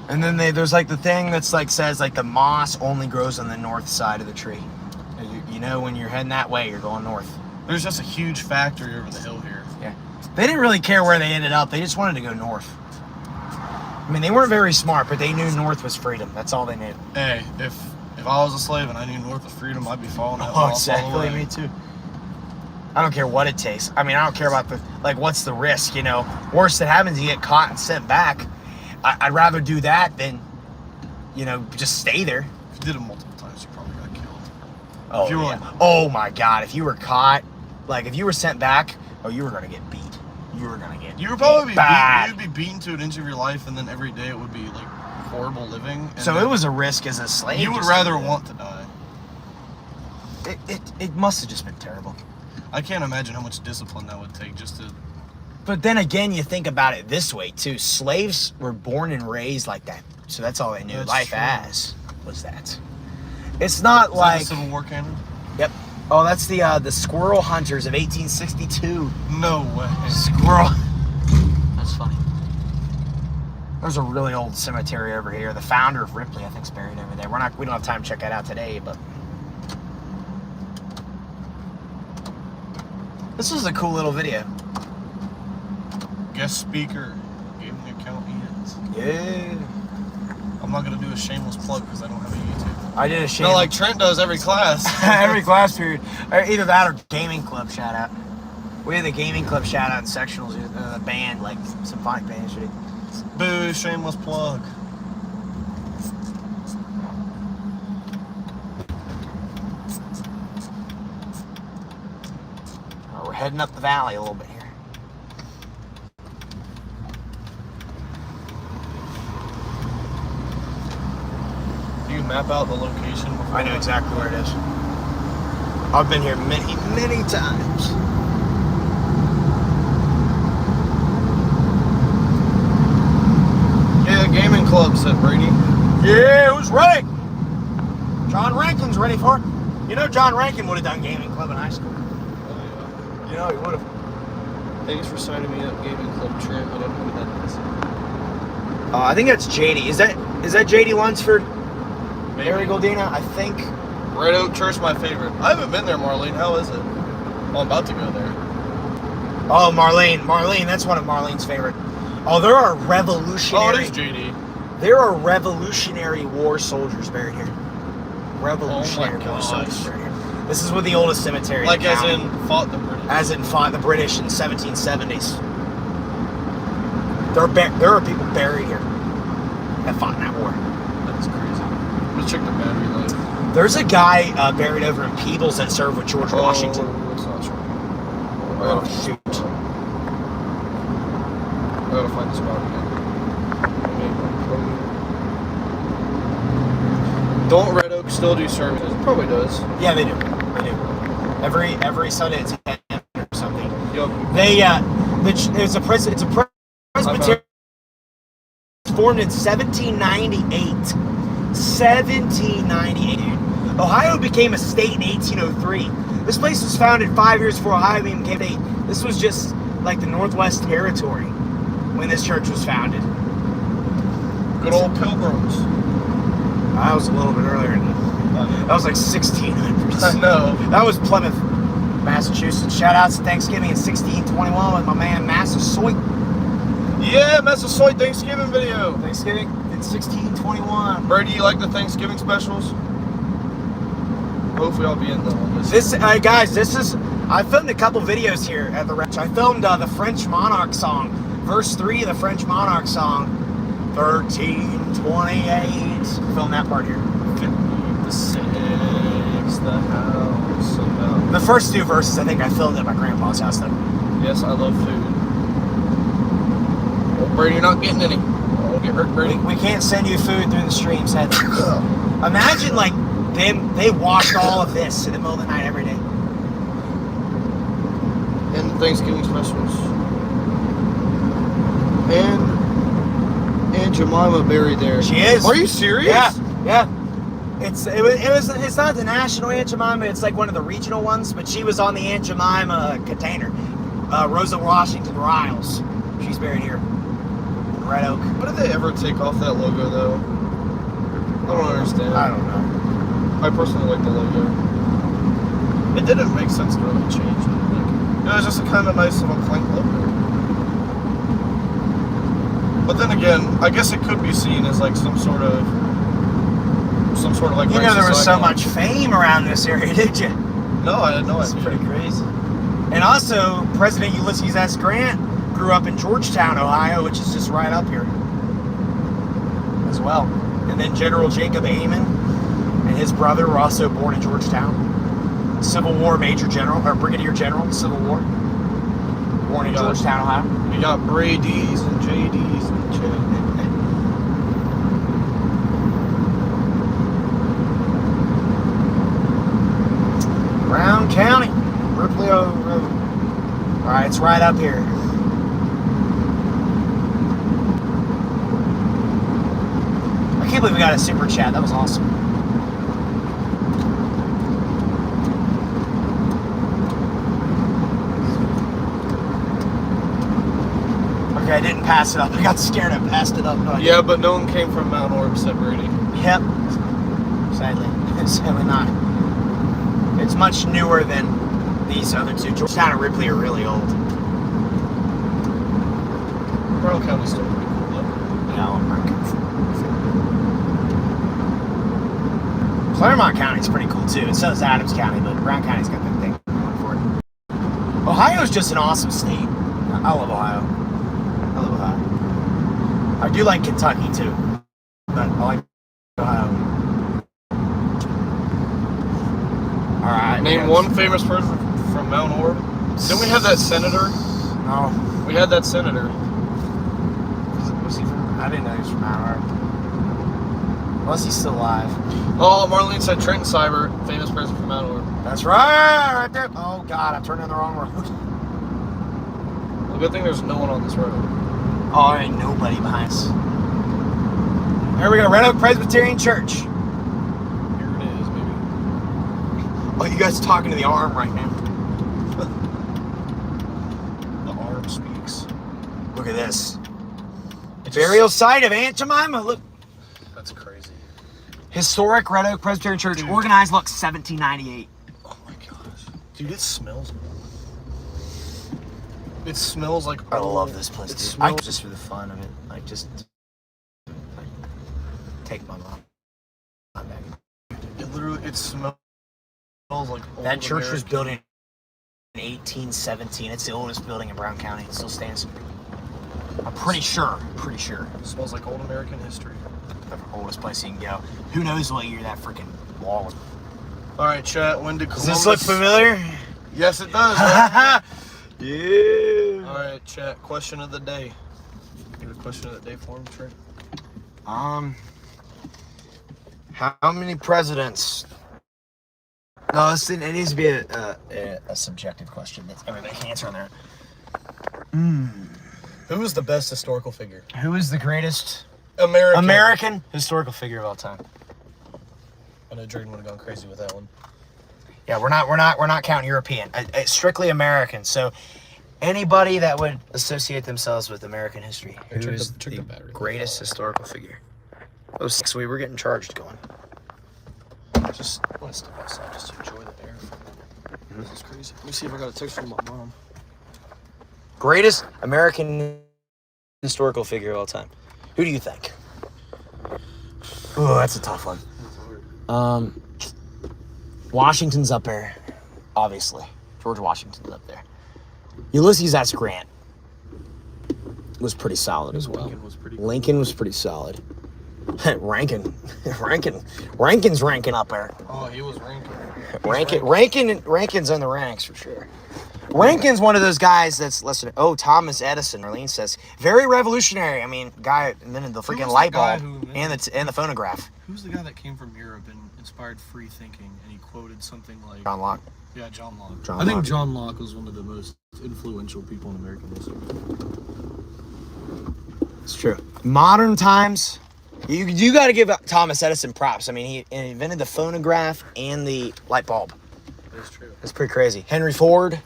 And then there's like the thing that's like says like the moss only grows on the north side of the tree. You know, when you're heading that way, you're going north. There's just a huge factory over the hill here. Yeah. They didn't really care where they ended up. They just wanted to go north. I mean, they weren't very smart, but they knew north was freedom. That's all they knew. Hey, if I was a slave and I knew north was freedom, I'd be following that. Oh, exactly. Me too. I don't care what it takes. I mean, I don't care about what's the risk, you know? Worst that happens, you get caught and sent back. I'd rather do that than, you know, just stay there. If you did it multiple times, you probably got killed. Oh, yeah. Oh, my God. If you were caught, like, if you were sent back, you were going to get beat. You were going to get You would probably bad. You'd be beaten to an inch of your life, and then every day it would be, like, horrible living. So it was a risk as a slave. You would rather want to die. It must have just been terrible. I can't imagine how much discipline that would take just to... But then again, you think about it this way, too. Slaves were born and raised like that. So that's all they knew. That's Life true. as was that. It's not like... Is that the Civil War canon? Yep. Oh, that's the Squirrel Hunters of 1862. No way. Squirrel. That's funny. There's a really old cemetery over here. The founder of Ripley, I think, is buried over there. We don't have time to check that out today, but... This was a cool little video. Guest speaker. Gave me account ends. Yeah. I'm not going to do a shameless plug because I don't have a YouTube. I did a shameless... Not like Trent does every class. Every class period. Or either that or gaming club shout out. We had the gaming club shout out in sectionals. The band, like symphonic band shit. Boo, shameless plug. We're heading up the valley a little bit here. Do you map out the location before? I know exactly where it is. I've been here many, many times. Yeah, the gaming club said Brady. Yeah, who's ready? John Rankin's ready for it. You know John Rankin would have done gaming club in high school. Oh, You know he would have. yeah. Thanks for signing me up, gaming club Trent. I don't know who that is. I think that's JD. Is that JD Lunsford? Maybe. Harry Goldina? I think. Red Oak Church, my favorite. I haven't been there, Marlene. How is it? Well, I'm about to go there. Oh, Marlene, that's one of Marlene's favorite. Oh, there are revolutionary. Oh, it is JD. There are Revolutionary War soldiers buried here. Revolutionary War gosh. soldiers buried here. This is with the oldest cemetery. Like in the as county. in fought the British. As in fought the British in 1770s. There are people buried here that fought in that war. That's crazy. Let's check the battery life. There's a guy buried over in Peebles that served with George Washington. Oh, it's not true. Oh, shoot. I gotta find the spot again. Don't Red Oak still do services? It probably does. Yeah, they do. They do. Every Sunday it's 10 or something. Yup. It's a Presbyterian. It's formed in 1798. 1798, dude. Ohio became a state in 1803. This place was founded 5 years before Ohio even became a state. This was just like the Northwest Territory when this church was founded. Good old Pilgrims. I was a little bit earlier. That was like 1600s. I know. That was Plymouth, Massachusetts. Shout outs to Thanksgiving in 1621 with my man Massasoit. Yeah, Massasoit Thanksgiving video. Thanksgiving in 1621. Brady, you like the Thanksgiving specials? Hopefully I'll be in them on this. Guys, I filmed a couple videos here at the ranch. I filmed the French Monarch song verse 3 of the French Monarch song, 1328. Film that part here. The 6, the house. The first 2 verses, I think I filmed at my grandpa's house though. Yes, I love food. Oh, Brady, you're not getting any. Oh, get hurt, Brady. We can't send you food through the streams. Imagine like they washed all of this in the middle of the night every day. And Thanksgiving specials. And Jemima buried there. She is. Are you serious? Yeah. It's not the national Aunt Jemima. It's like one of the regional ones. But she was on the Aunt Jemima container. Rosa Washington Riles. She's buried here. In Red Oak. Why did they ever take off that logo though? I don't understand. I don't know. I personally like the logo. It didn't make sense to really change it. It was just a kind of nice little clank logo. But then again, I guess it could be seen as like some sort of like. You know, there was so much fame around this area, did you? No, I had no idea. It's pretty crazy. And also, President Ulysses S. Grant grew up in Georgetown, Ohio, which is just right up here as well. And then General Jacob Amon and his brother were also born in Georgetown. Civil War Major General, or Brigadier General, Civil War. Born in Georgetown, Ohio. We got Brady's and JD's and J. Brown County, Ripley Road. All right, it's right up here. I can't believe we got a super chat. That was awesome. Okay, I didn't pass it up. I got scared. I passed it up. No, Yeah, but no one came from Mount Orb except Brady. Yep. Sadly. Sadly not. It's much newer than these other 2. Georgetown and Ripley are really old. Brown County's still pretty cool though. Yeah, Claremont County's pretty cool too. And so is Adams County, but Brown County's got that thing going for it. Ohio's just an awesome state. I love Ohio. I love Ohio. I do like Kentucky too, but I like Ohio. All right. Name one famous person from Mount Orb. Didn't we have that senator? No. We had that senator. Was he from? I didn't know he was from Mount Orb. Unless he's still alive. Oh, Marlene said Trenton Cyber, famous person from Mount Orb. That's right there. Oh God, I'm turning the wrong road. Well, good thing there's no one on this road. Oh, there ain't nobody behind us. Here we go, Red Oak Presbyterian Church. Here it is, baby. Oh, you guys talking to the arm right now. The arm speaks. Look at this. Burial site of Aunt Jemima. Look. That's crazy. Historic Red Oak Presbyterian Church. Dude. Organized, look, 1798. Oh my gosh. Dude, it smells. It smells like. I love this place, It dude. smells. Just for the fun of it. Like, just like, take my mom back. It literally, it smells like. That church was American. built in 1817. It's the oldest building in Brown County. It still stands. I'm pretty sure. It smells like old American history. The oldest place you can go. Who knows what year that freaking wall was. All right, chat. When did Does Columbus? this look familiar? Yes, it does. Right? Yeah. All right, chat. Question of the day. You have a question of the day for him, Trent? How many presidents? No, it needs to be a subjective question that everybody can answer on there. Who is the best historical figure? Who is the greatest American historical figure of all time? I know Jordan would have gone crazy with that one. Yeah, we're not counting European. It's strictly American. So anybody that would associate themselves with American history, who is the greatest historical figure? Oh, sweet, we're getting charged going. Just want to step outside just to enjoy the air. This is crazy. Let me see if I got a text from my mom. Greatest American historical figure of all time. Who do you think? Oh, that's a tough one. Washington's up there, obviously. George Washington's up there. Ulysses S. Grant. was pretty solid as well. Lincoln was pretty cool. Lincoln was pretty solid. Rankin's ranking up there. Oh, he was ranking. Rankin's in the ranks for sure. Rankin's one of those guys that's listening. Oh, Thomas Edison, Arlene says, very revolutionary. I mean, guy invented the freaking light bulb and the phonograph. Who's the guy that came from Europe and inspired free thinking? And he quoted something like John Locke. Yeah, John Locke. I think John Locke was one of the most influential people in American history. It's true. Modern times, you got to give Thomas Edison props. I mean, he invented the phonograph and the light bulb. That's true. That's pretty crazy. Henry Ford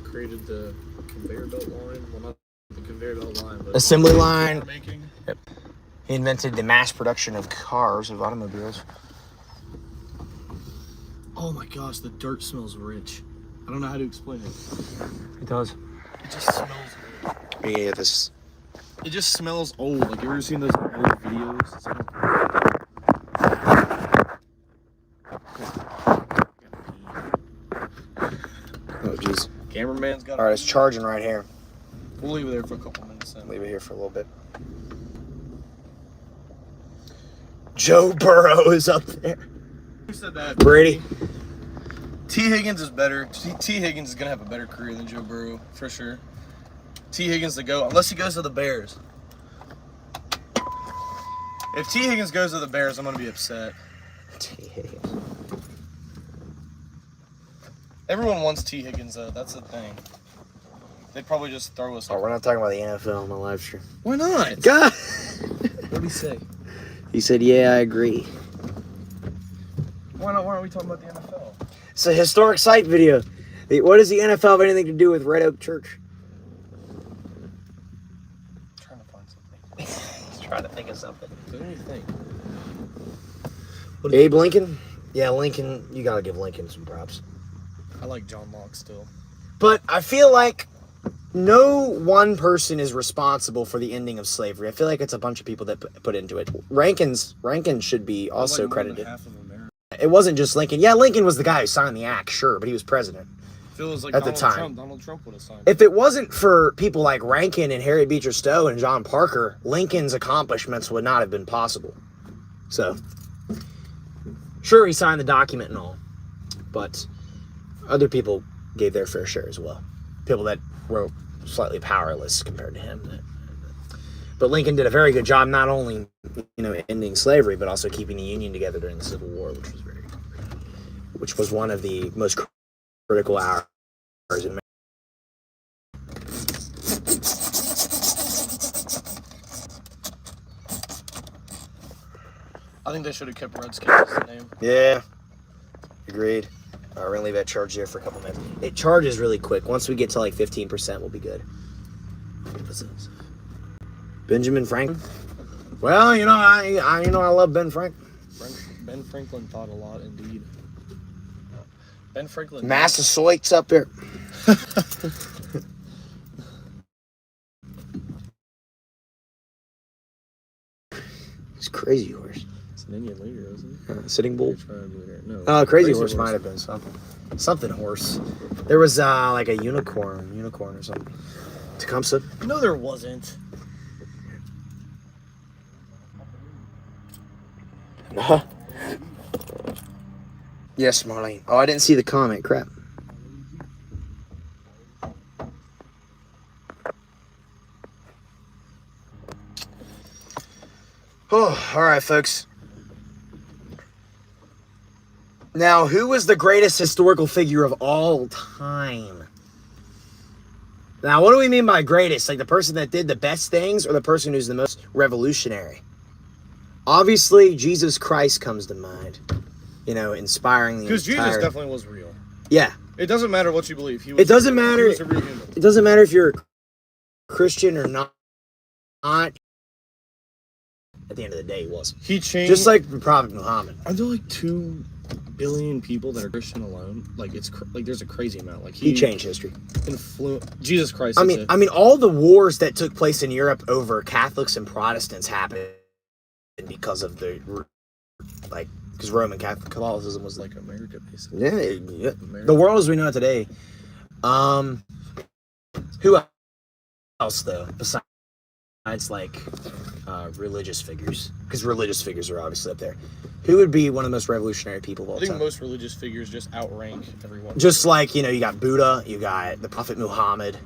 Created the conveyor belt line. Well, not the conveyor belt line, but assembly line. Making. Yep. He invented the mass production of cars, of automobiles. Oh my gosh, the dirt smells rich. I don't know how to explain it. It does. It just smells good. Yeah, this. It just smells old. Like, you ever seen those old videos? It's like, Oh, jeez. cameraman's got. All right, it's charging right here. We'll leave it there for a couple minutes. Then. Leave it here for a little bit. Joe Burrow is up there. Who said that? Brady. T. Higgins is better. T. Higgins is gonna have a better career than Joe Burrow for sure. T. Higgins to go unless he goes to the Bears. If T. Higgins goes to the Bears, I'm gonna be upset. T. Higgins. Everyone wants T. Higgins though. That's the thing. They'd probably just throw us. Oh, we're not talking about the NFL on the live stream. Why not? God. What did he say? He said, "Yeah, I agree." Why not? Why aren't we talking about the NFL? It's a historic site video. What does the NFL have anything to do with Red Oak Church? I'm trying to find something. He's trying to think of something. What do you think? Abe Lincoln? Yeah, Lincoln. You gotta give Lincoln some props. I like John Locke still. But I feel like no one person is responsible for the ending of slavery. I feel like it's a bunch of people that put into it. Rankin should be also like credited. Half of America. It wasn't just Lincoln. Yeah, Lincoln was the guy who signed the act, sure, but he was president. Feels like at the time. Donald Trump would have signed. If it wasn't for people like Rankin and Harry Beecher Stowe and John Parker, Lincoln's accomplishments would not have been possible. So, sure, he signed the document and all, but other people gave their fair share as well. People that were slightly powerless compared to him. But Lincoln did a very good job, not only ending slavery, but also keeping the Union together during the Civil War, which was one of the most critical hours in. I think they should have kept Redskins as the name. Yeah, agreed. All right, we're gonna leave that charge there for a couple minutes. It charges really quick. Once we get to like 15%, we'll be good. What's this? Benjamin Franklin. Well, I love Ben Franklin. Ben Franklin thought a lot, indeed. Ben Franklin. Massasoit's up there. It's Crazy Horse. It's an Indian leader, isn't it? Sitting Bull. No. Crazy Horse might have been something horse. There was like a unicorn or something. Tecumseh. No, there wasn't. Huh? Yes, Marlene. Oh, I didn't see the comment. Crap. Oh, all right, folks. Now, who was the greatest historical figure of all time? Now, what do we mean by greatest? Like the person that did the best things or the person who's the most revolutionary? Obviously, Jesus Christ comes to mind. Inspiring the entire... Because Jesus definitely was real. Yeah. It doesn't matter what you believe. He was It doesn't matter. He was a real human. It doesn't matter if you're a Christian or not. At the end of the day, he was. He changed... Just like the Prophet Muhammad. Are there like 2 billion people that are Christian alone? Like, there's a crazy amount. Like, He changed history. Jesus Christ. I mean, all the wars that took place in Europe over Catholics and Protestants happened because of because Roman Catholicism was like America, basically. Yeah. America. The world as we know it today. Who else though besides like religious figures? Because religious figures are obviously up there. Who would be one of the most revolutionary people of all I think time? most religious figures just outrank everyone. Just like, you know, you got Buddha, you got the Prophet Muhammad,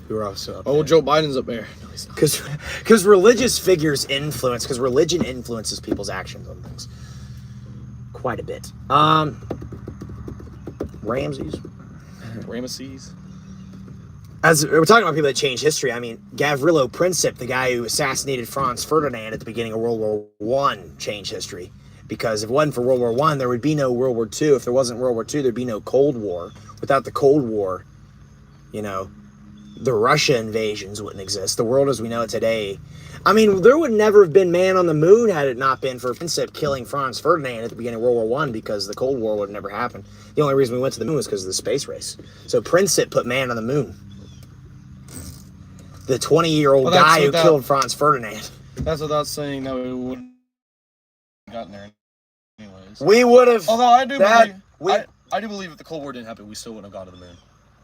who are also up there. Joe Biden's up there. No, he's not. Because religious figures influence, because religion influences people's actions on things quite a bit. Ramesses. As we're talking about people that change history, I mean, Gavrilo Princip, the guy who assassinated Franz Ferdinand at the beginning of World War I, changed history. Because if it wasn't for World War I, there would be no World War II. If there wasn't World War II, there'd be no Cold War. Without the Cold War, you know, the Russia invasions wouldn't exist. The world as we know it today. I mean, there would never have been man on the moon had it not been for Princip killing Franz Ferdinand at the beginning of World War I, because the Cold War would have never happened. The only reason we went to the moon was because of the space race. So Princip put man on the moon. The 20-year-old guy who killed Franz Ferdinand. That's without saying that we wouldn't have gotten there anyways. We would have. Although I do believe if the Cold War didn't happen, we still wouldn't have gone to the moon.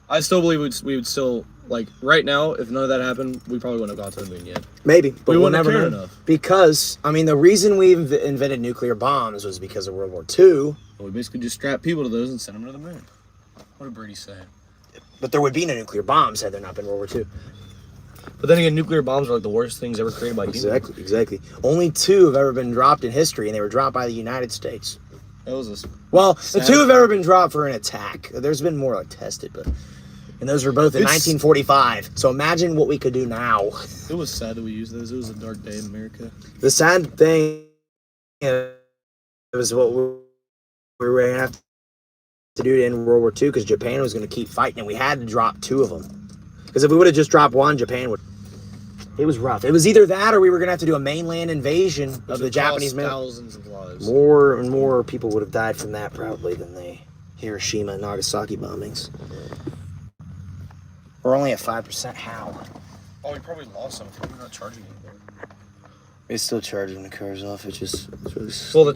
I still believe we would still, like, right now, if none of that happened, we probably wouldn't have gone to the moon yet. Maybe, but we'll never know. Enough. Because, I mean, the reason we invented nuclear bombs was because of World War II. Well, we basically just strapped people to those and sent them to the moon. What did Brady say? But there would be no nuclear bombs had there not been World War II. But then again, nuclear bombs are like the worst things ever created by humans. Exactly. Only 2 have ever been dropped in history, and they were dropped by the United States. That was a the 2 have ever been dropped for an attack. There's been more like tested, but and those were both in 1945. So imagine what we could do now. It was sad that we used those. It was a dark day in America. The sad thing was what we were going to have to do to end World War II, because Japan was going to keep fighting, and we had to drop 2 of them. Because if we would have just dropped 1, Japan would. It was rough. It was either that, or we were going to have to do a mainland invasion of the Japanese. Thousands of lives. More and more people would have died from that probably than the Hiroshima and Nagasaki bombings. We're only at 5%. How? Oh, we probably lost some. We're not charging anymore. It's still charging the cars off. It's really. Well, the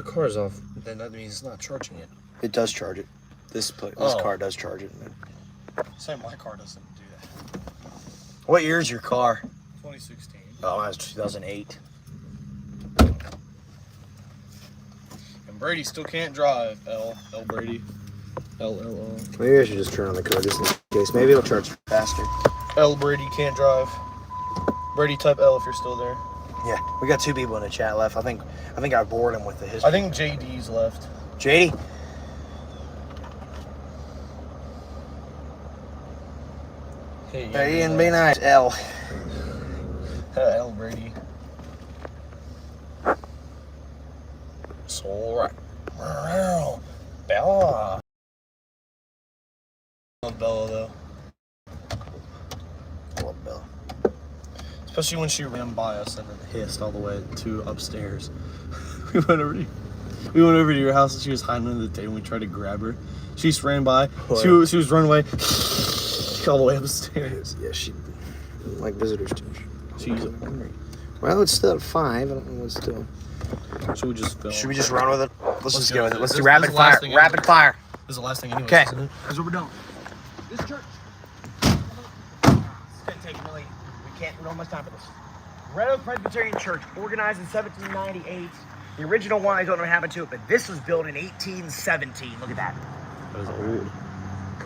car's off. Then that means it's not charging it. It does charge it. This car does charge it. Same, my car doesn't do that. What year is your car? 2016. Oh, mine was 2008. And Brady still can't drive. L Brady. L. Maybe I should just turn on the car just in case. Maybe it'll charge faster. L Brady can't drive. Brady type L if you're still there. Yeah, we got 2 people in the chat left. I think I bored him with the history. I think JD's left. JD? Hey, Ian, be nice. L. L Brady. So right. Bella. I love Bella though. I love Bella. Especially when she ran by us and then hissed all the way to upstairs. We went over to your house and she was hiding under the table and we tried to grab her. She just ran by. Oh, yeah. She was running away all the way upstairs. Yeah, she like visitors too. She's hungry. Well, it's still at 5. I don't know what's still. Should we just run with it? Let's just go with it. Let's do rapid fire. Rapid fire. This is the last thing anyway. Okay. That's what we're doing. This church. It's gonna take we don't have much time for this. Red Oak Presbyterian Church, organized in 1798. The original one, I don't know what happened to it, but this was built in 1817. Look at that. That is old.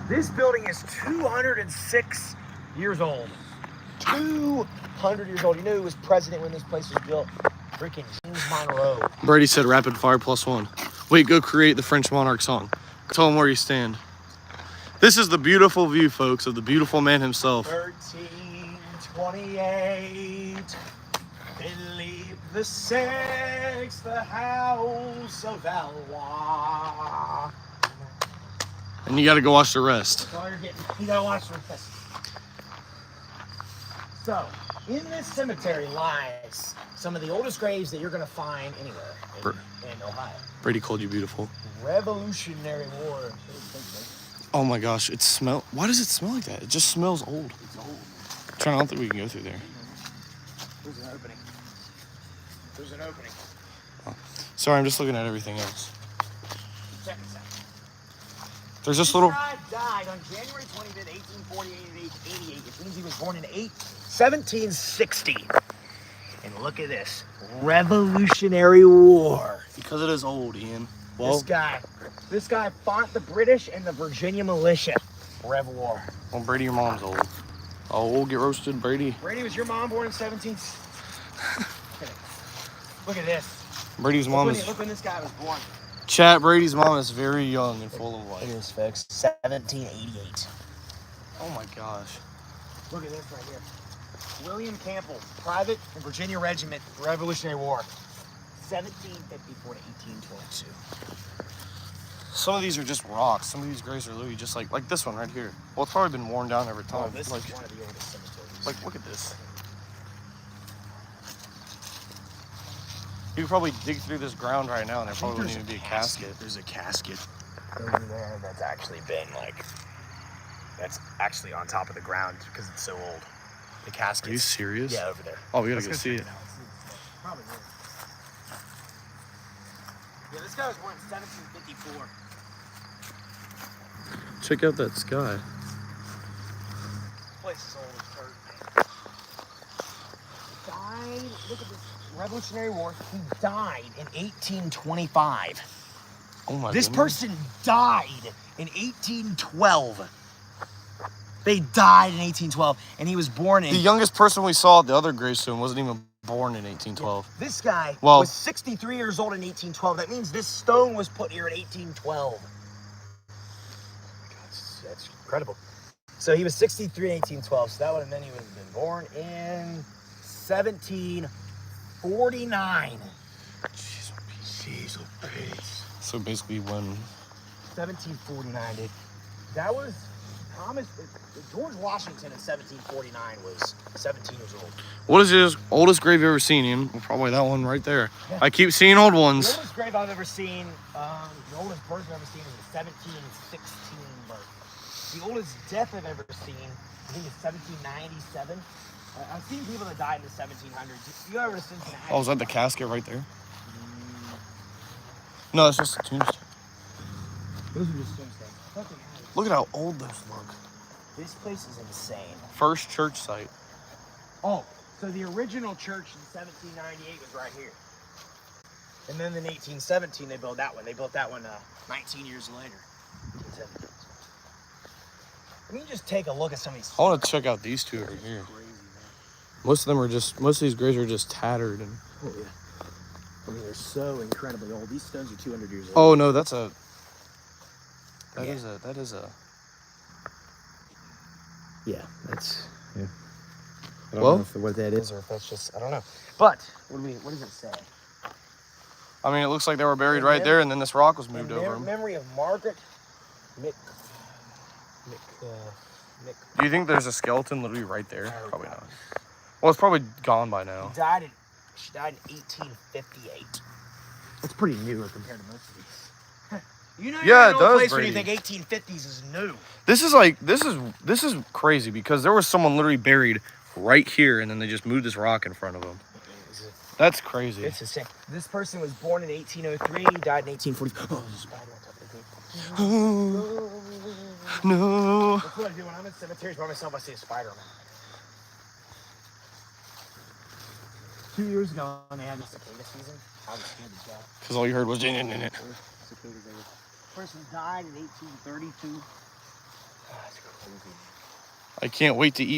This building is 206 years old. 200 years old. You knew who was president when this place was built? Freaking James Monroe. Brady said rapid fire +1. Wait, go create the French Monarch song. Tell him where you stand. This is the beautiful view, folks, of the beautiful man himself. 1328. Philip the Sixth, the House of Valois. And you gotta go watch the rest. That's all you're getting. You gotta watch the rest. So, in this cemetery lies some of the oldest graves that you're gonna find anywhere in Ohio. Brady called you beautiful. Revolutionary War. Oh my gosh, it smells. Why does it smell like that? It just smells old. It's old. I don't think we can go through there. There's an opening. There's an opening. Oh. Sorry, I'm just looking at everything else. Check this out. There's this little... guy died on January 25th, 1848 at age 88. It means he was born in 1760. And look at this. Revolutionary War. Because it is old, Ian. Well, This guy fought the British and the Virginia militia. Rev War. well, Brady, your mom's old. Oh, we'll get roasted, Brady. Brady, was your mom born in 17... Look at this. Brady's mom is... Look when this guy was born. Chat, Brady's mom is very young and full of Look at life. this, folks. 1788. Oh my gosh. Look at this right here. William Campbell, private in Virginia Regiment, Revolutionary War. 1754 to 1822. Some of these are just rocks. Some of these graves are literally just like this one right here. Well, it's probably been worn down over time. Oh, this like, is one of the oldest cemeteries. like, look at this. You could probably dig through this ground right now and there probably wouldn't even be a casket. There's a casket over there that's actually been that's actually on top of the ground because it's so old. The casket. Are you serious? Yeah, over there. Oh, we gotta go see it. Probably not. Yeah, this guy was born in 1754. Check out that sky. This place is old as dirt. Died. Look at this. Revolutionary War. He died in 1825. Oh my This goodness. person died in 1812. They died in 1812, and he was born in... The youngest person we saw at the other gravestone wasn't even born in 1812. This guy Well- was 63 years old in 1812. That means this stone was put here in 1812. Oh my God, that's incredible. So he was 63 in 1812, so that would have meant he would have been born in 1749. Jeez, So basically when... 1749, dude. That was Thomas... George Washington in 1749 was 17 years old. What is this oldest grave you ever seen, Ian? Well, probably that one right there. Yeah. I keep seeing old The ones. oldest grave I've ever seen, the oldest birth I've ever seen is a 1716 birth. The oldest death I've ever seen, I think is 1797. I've seen people that died in the 1700s. You ever seen Cincinnati? Oh, is that the casket right there? No, it's just a tombstone. Those are just tombstones. I thought they had- Look at how old those look. This place is insane. First church site. Oh, so the original church in 1798 was right here. And then in 1817, they built that one. They built that one 19 years later. Let me just take a look at some of these. I want to check out these two right here. Most of these graves are just tattered and... Oh, yeah. I mean, they're so incredibly old. These stones are 200 years old. Oh no, that Yeah. is a Yeah, that's... Yeah. I don't Well- know what that is or if that's just... I don't know. But, what does it say? I mean, it looks like they were buried right there and then this rock was moved In over them. memory of Margaret Mick... Do you think there's a skeleton literally right there? Probably not. Well, it's probably gone by now. She died in 1858. That's pretty new compared to most of these. You know, Yeah, you're in it an old does, place when you Brady. think 1850s is new. This is crazy because there was someone literally buried right here and then they just moved this rock in front of them. That's crazy. It's insane. This person was born in 1803, died in 1840. Oh, there's a spider on top of the gate. No. That's what I do when I'm in cemeteries by myself. I see a spider on them. 2 years ago, when they had the cicada season, I was scared to death. Because all you heard was... Cicadas everywhere. Person died in 1832. Oh, that's crazy. I can't wait to eat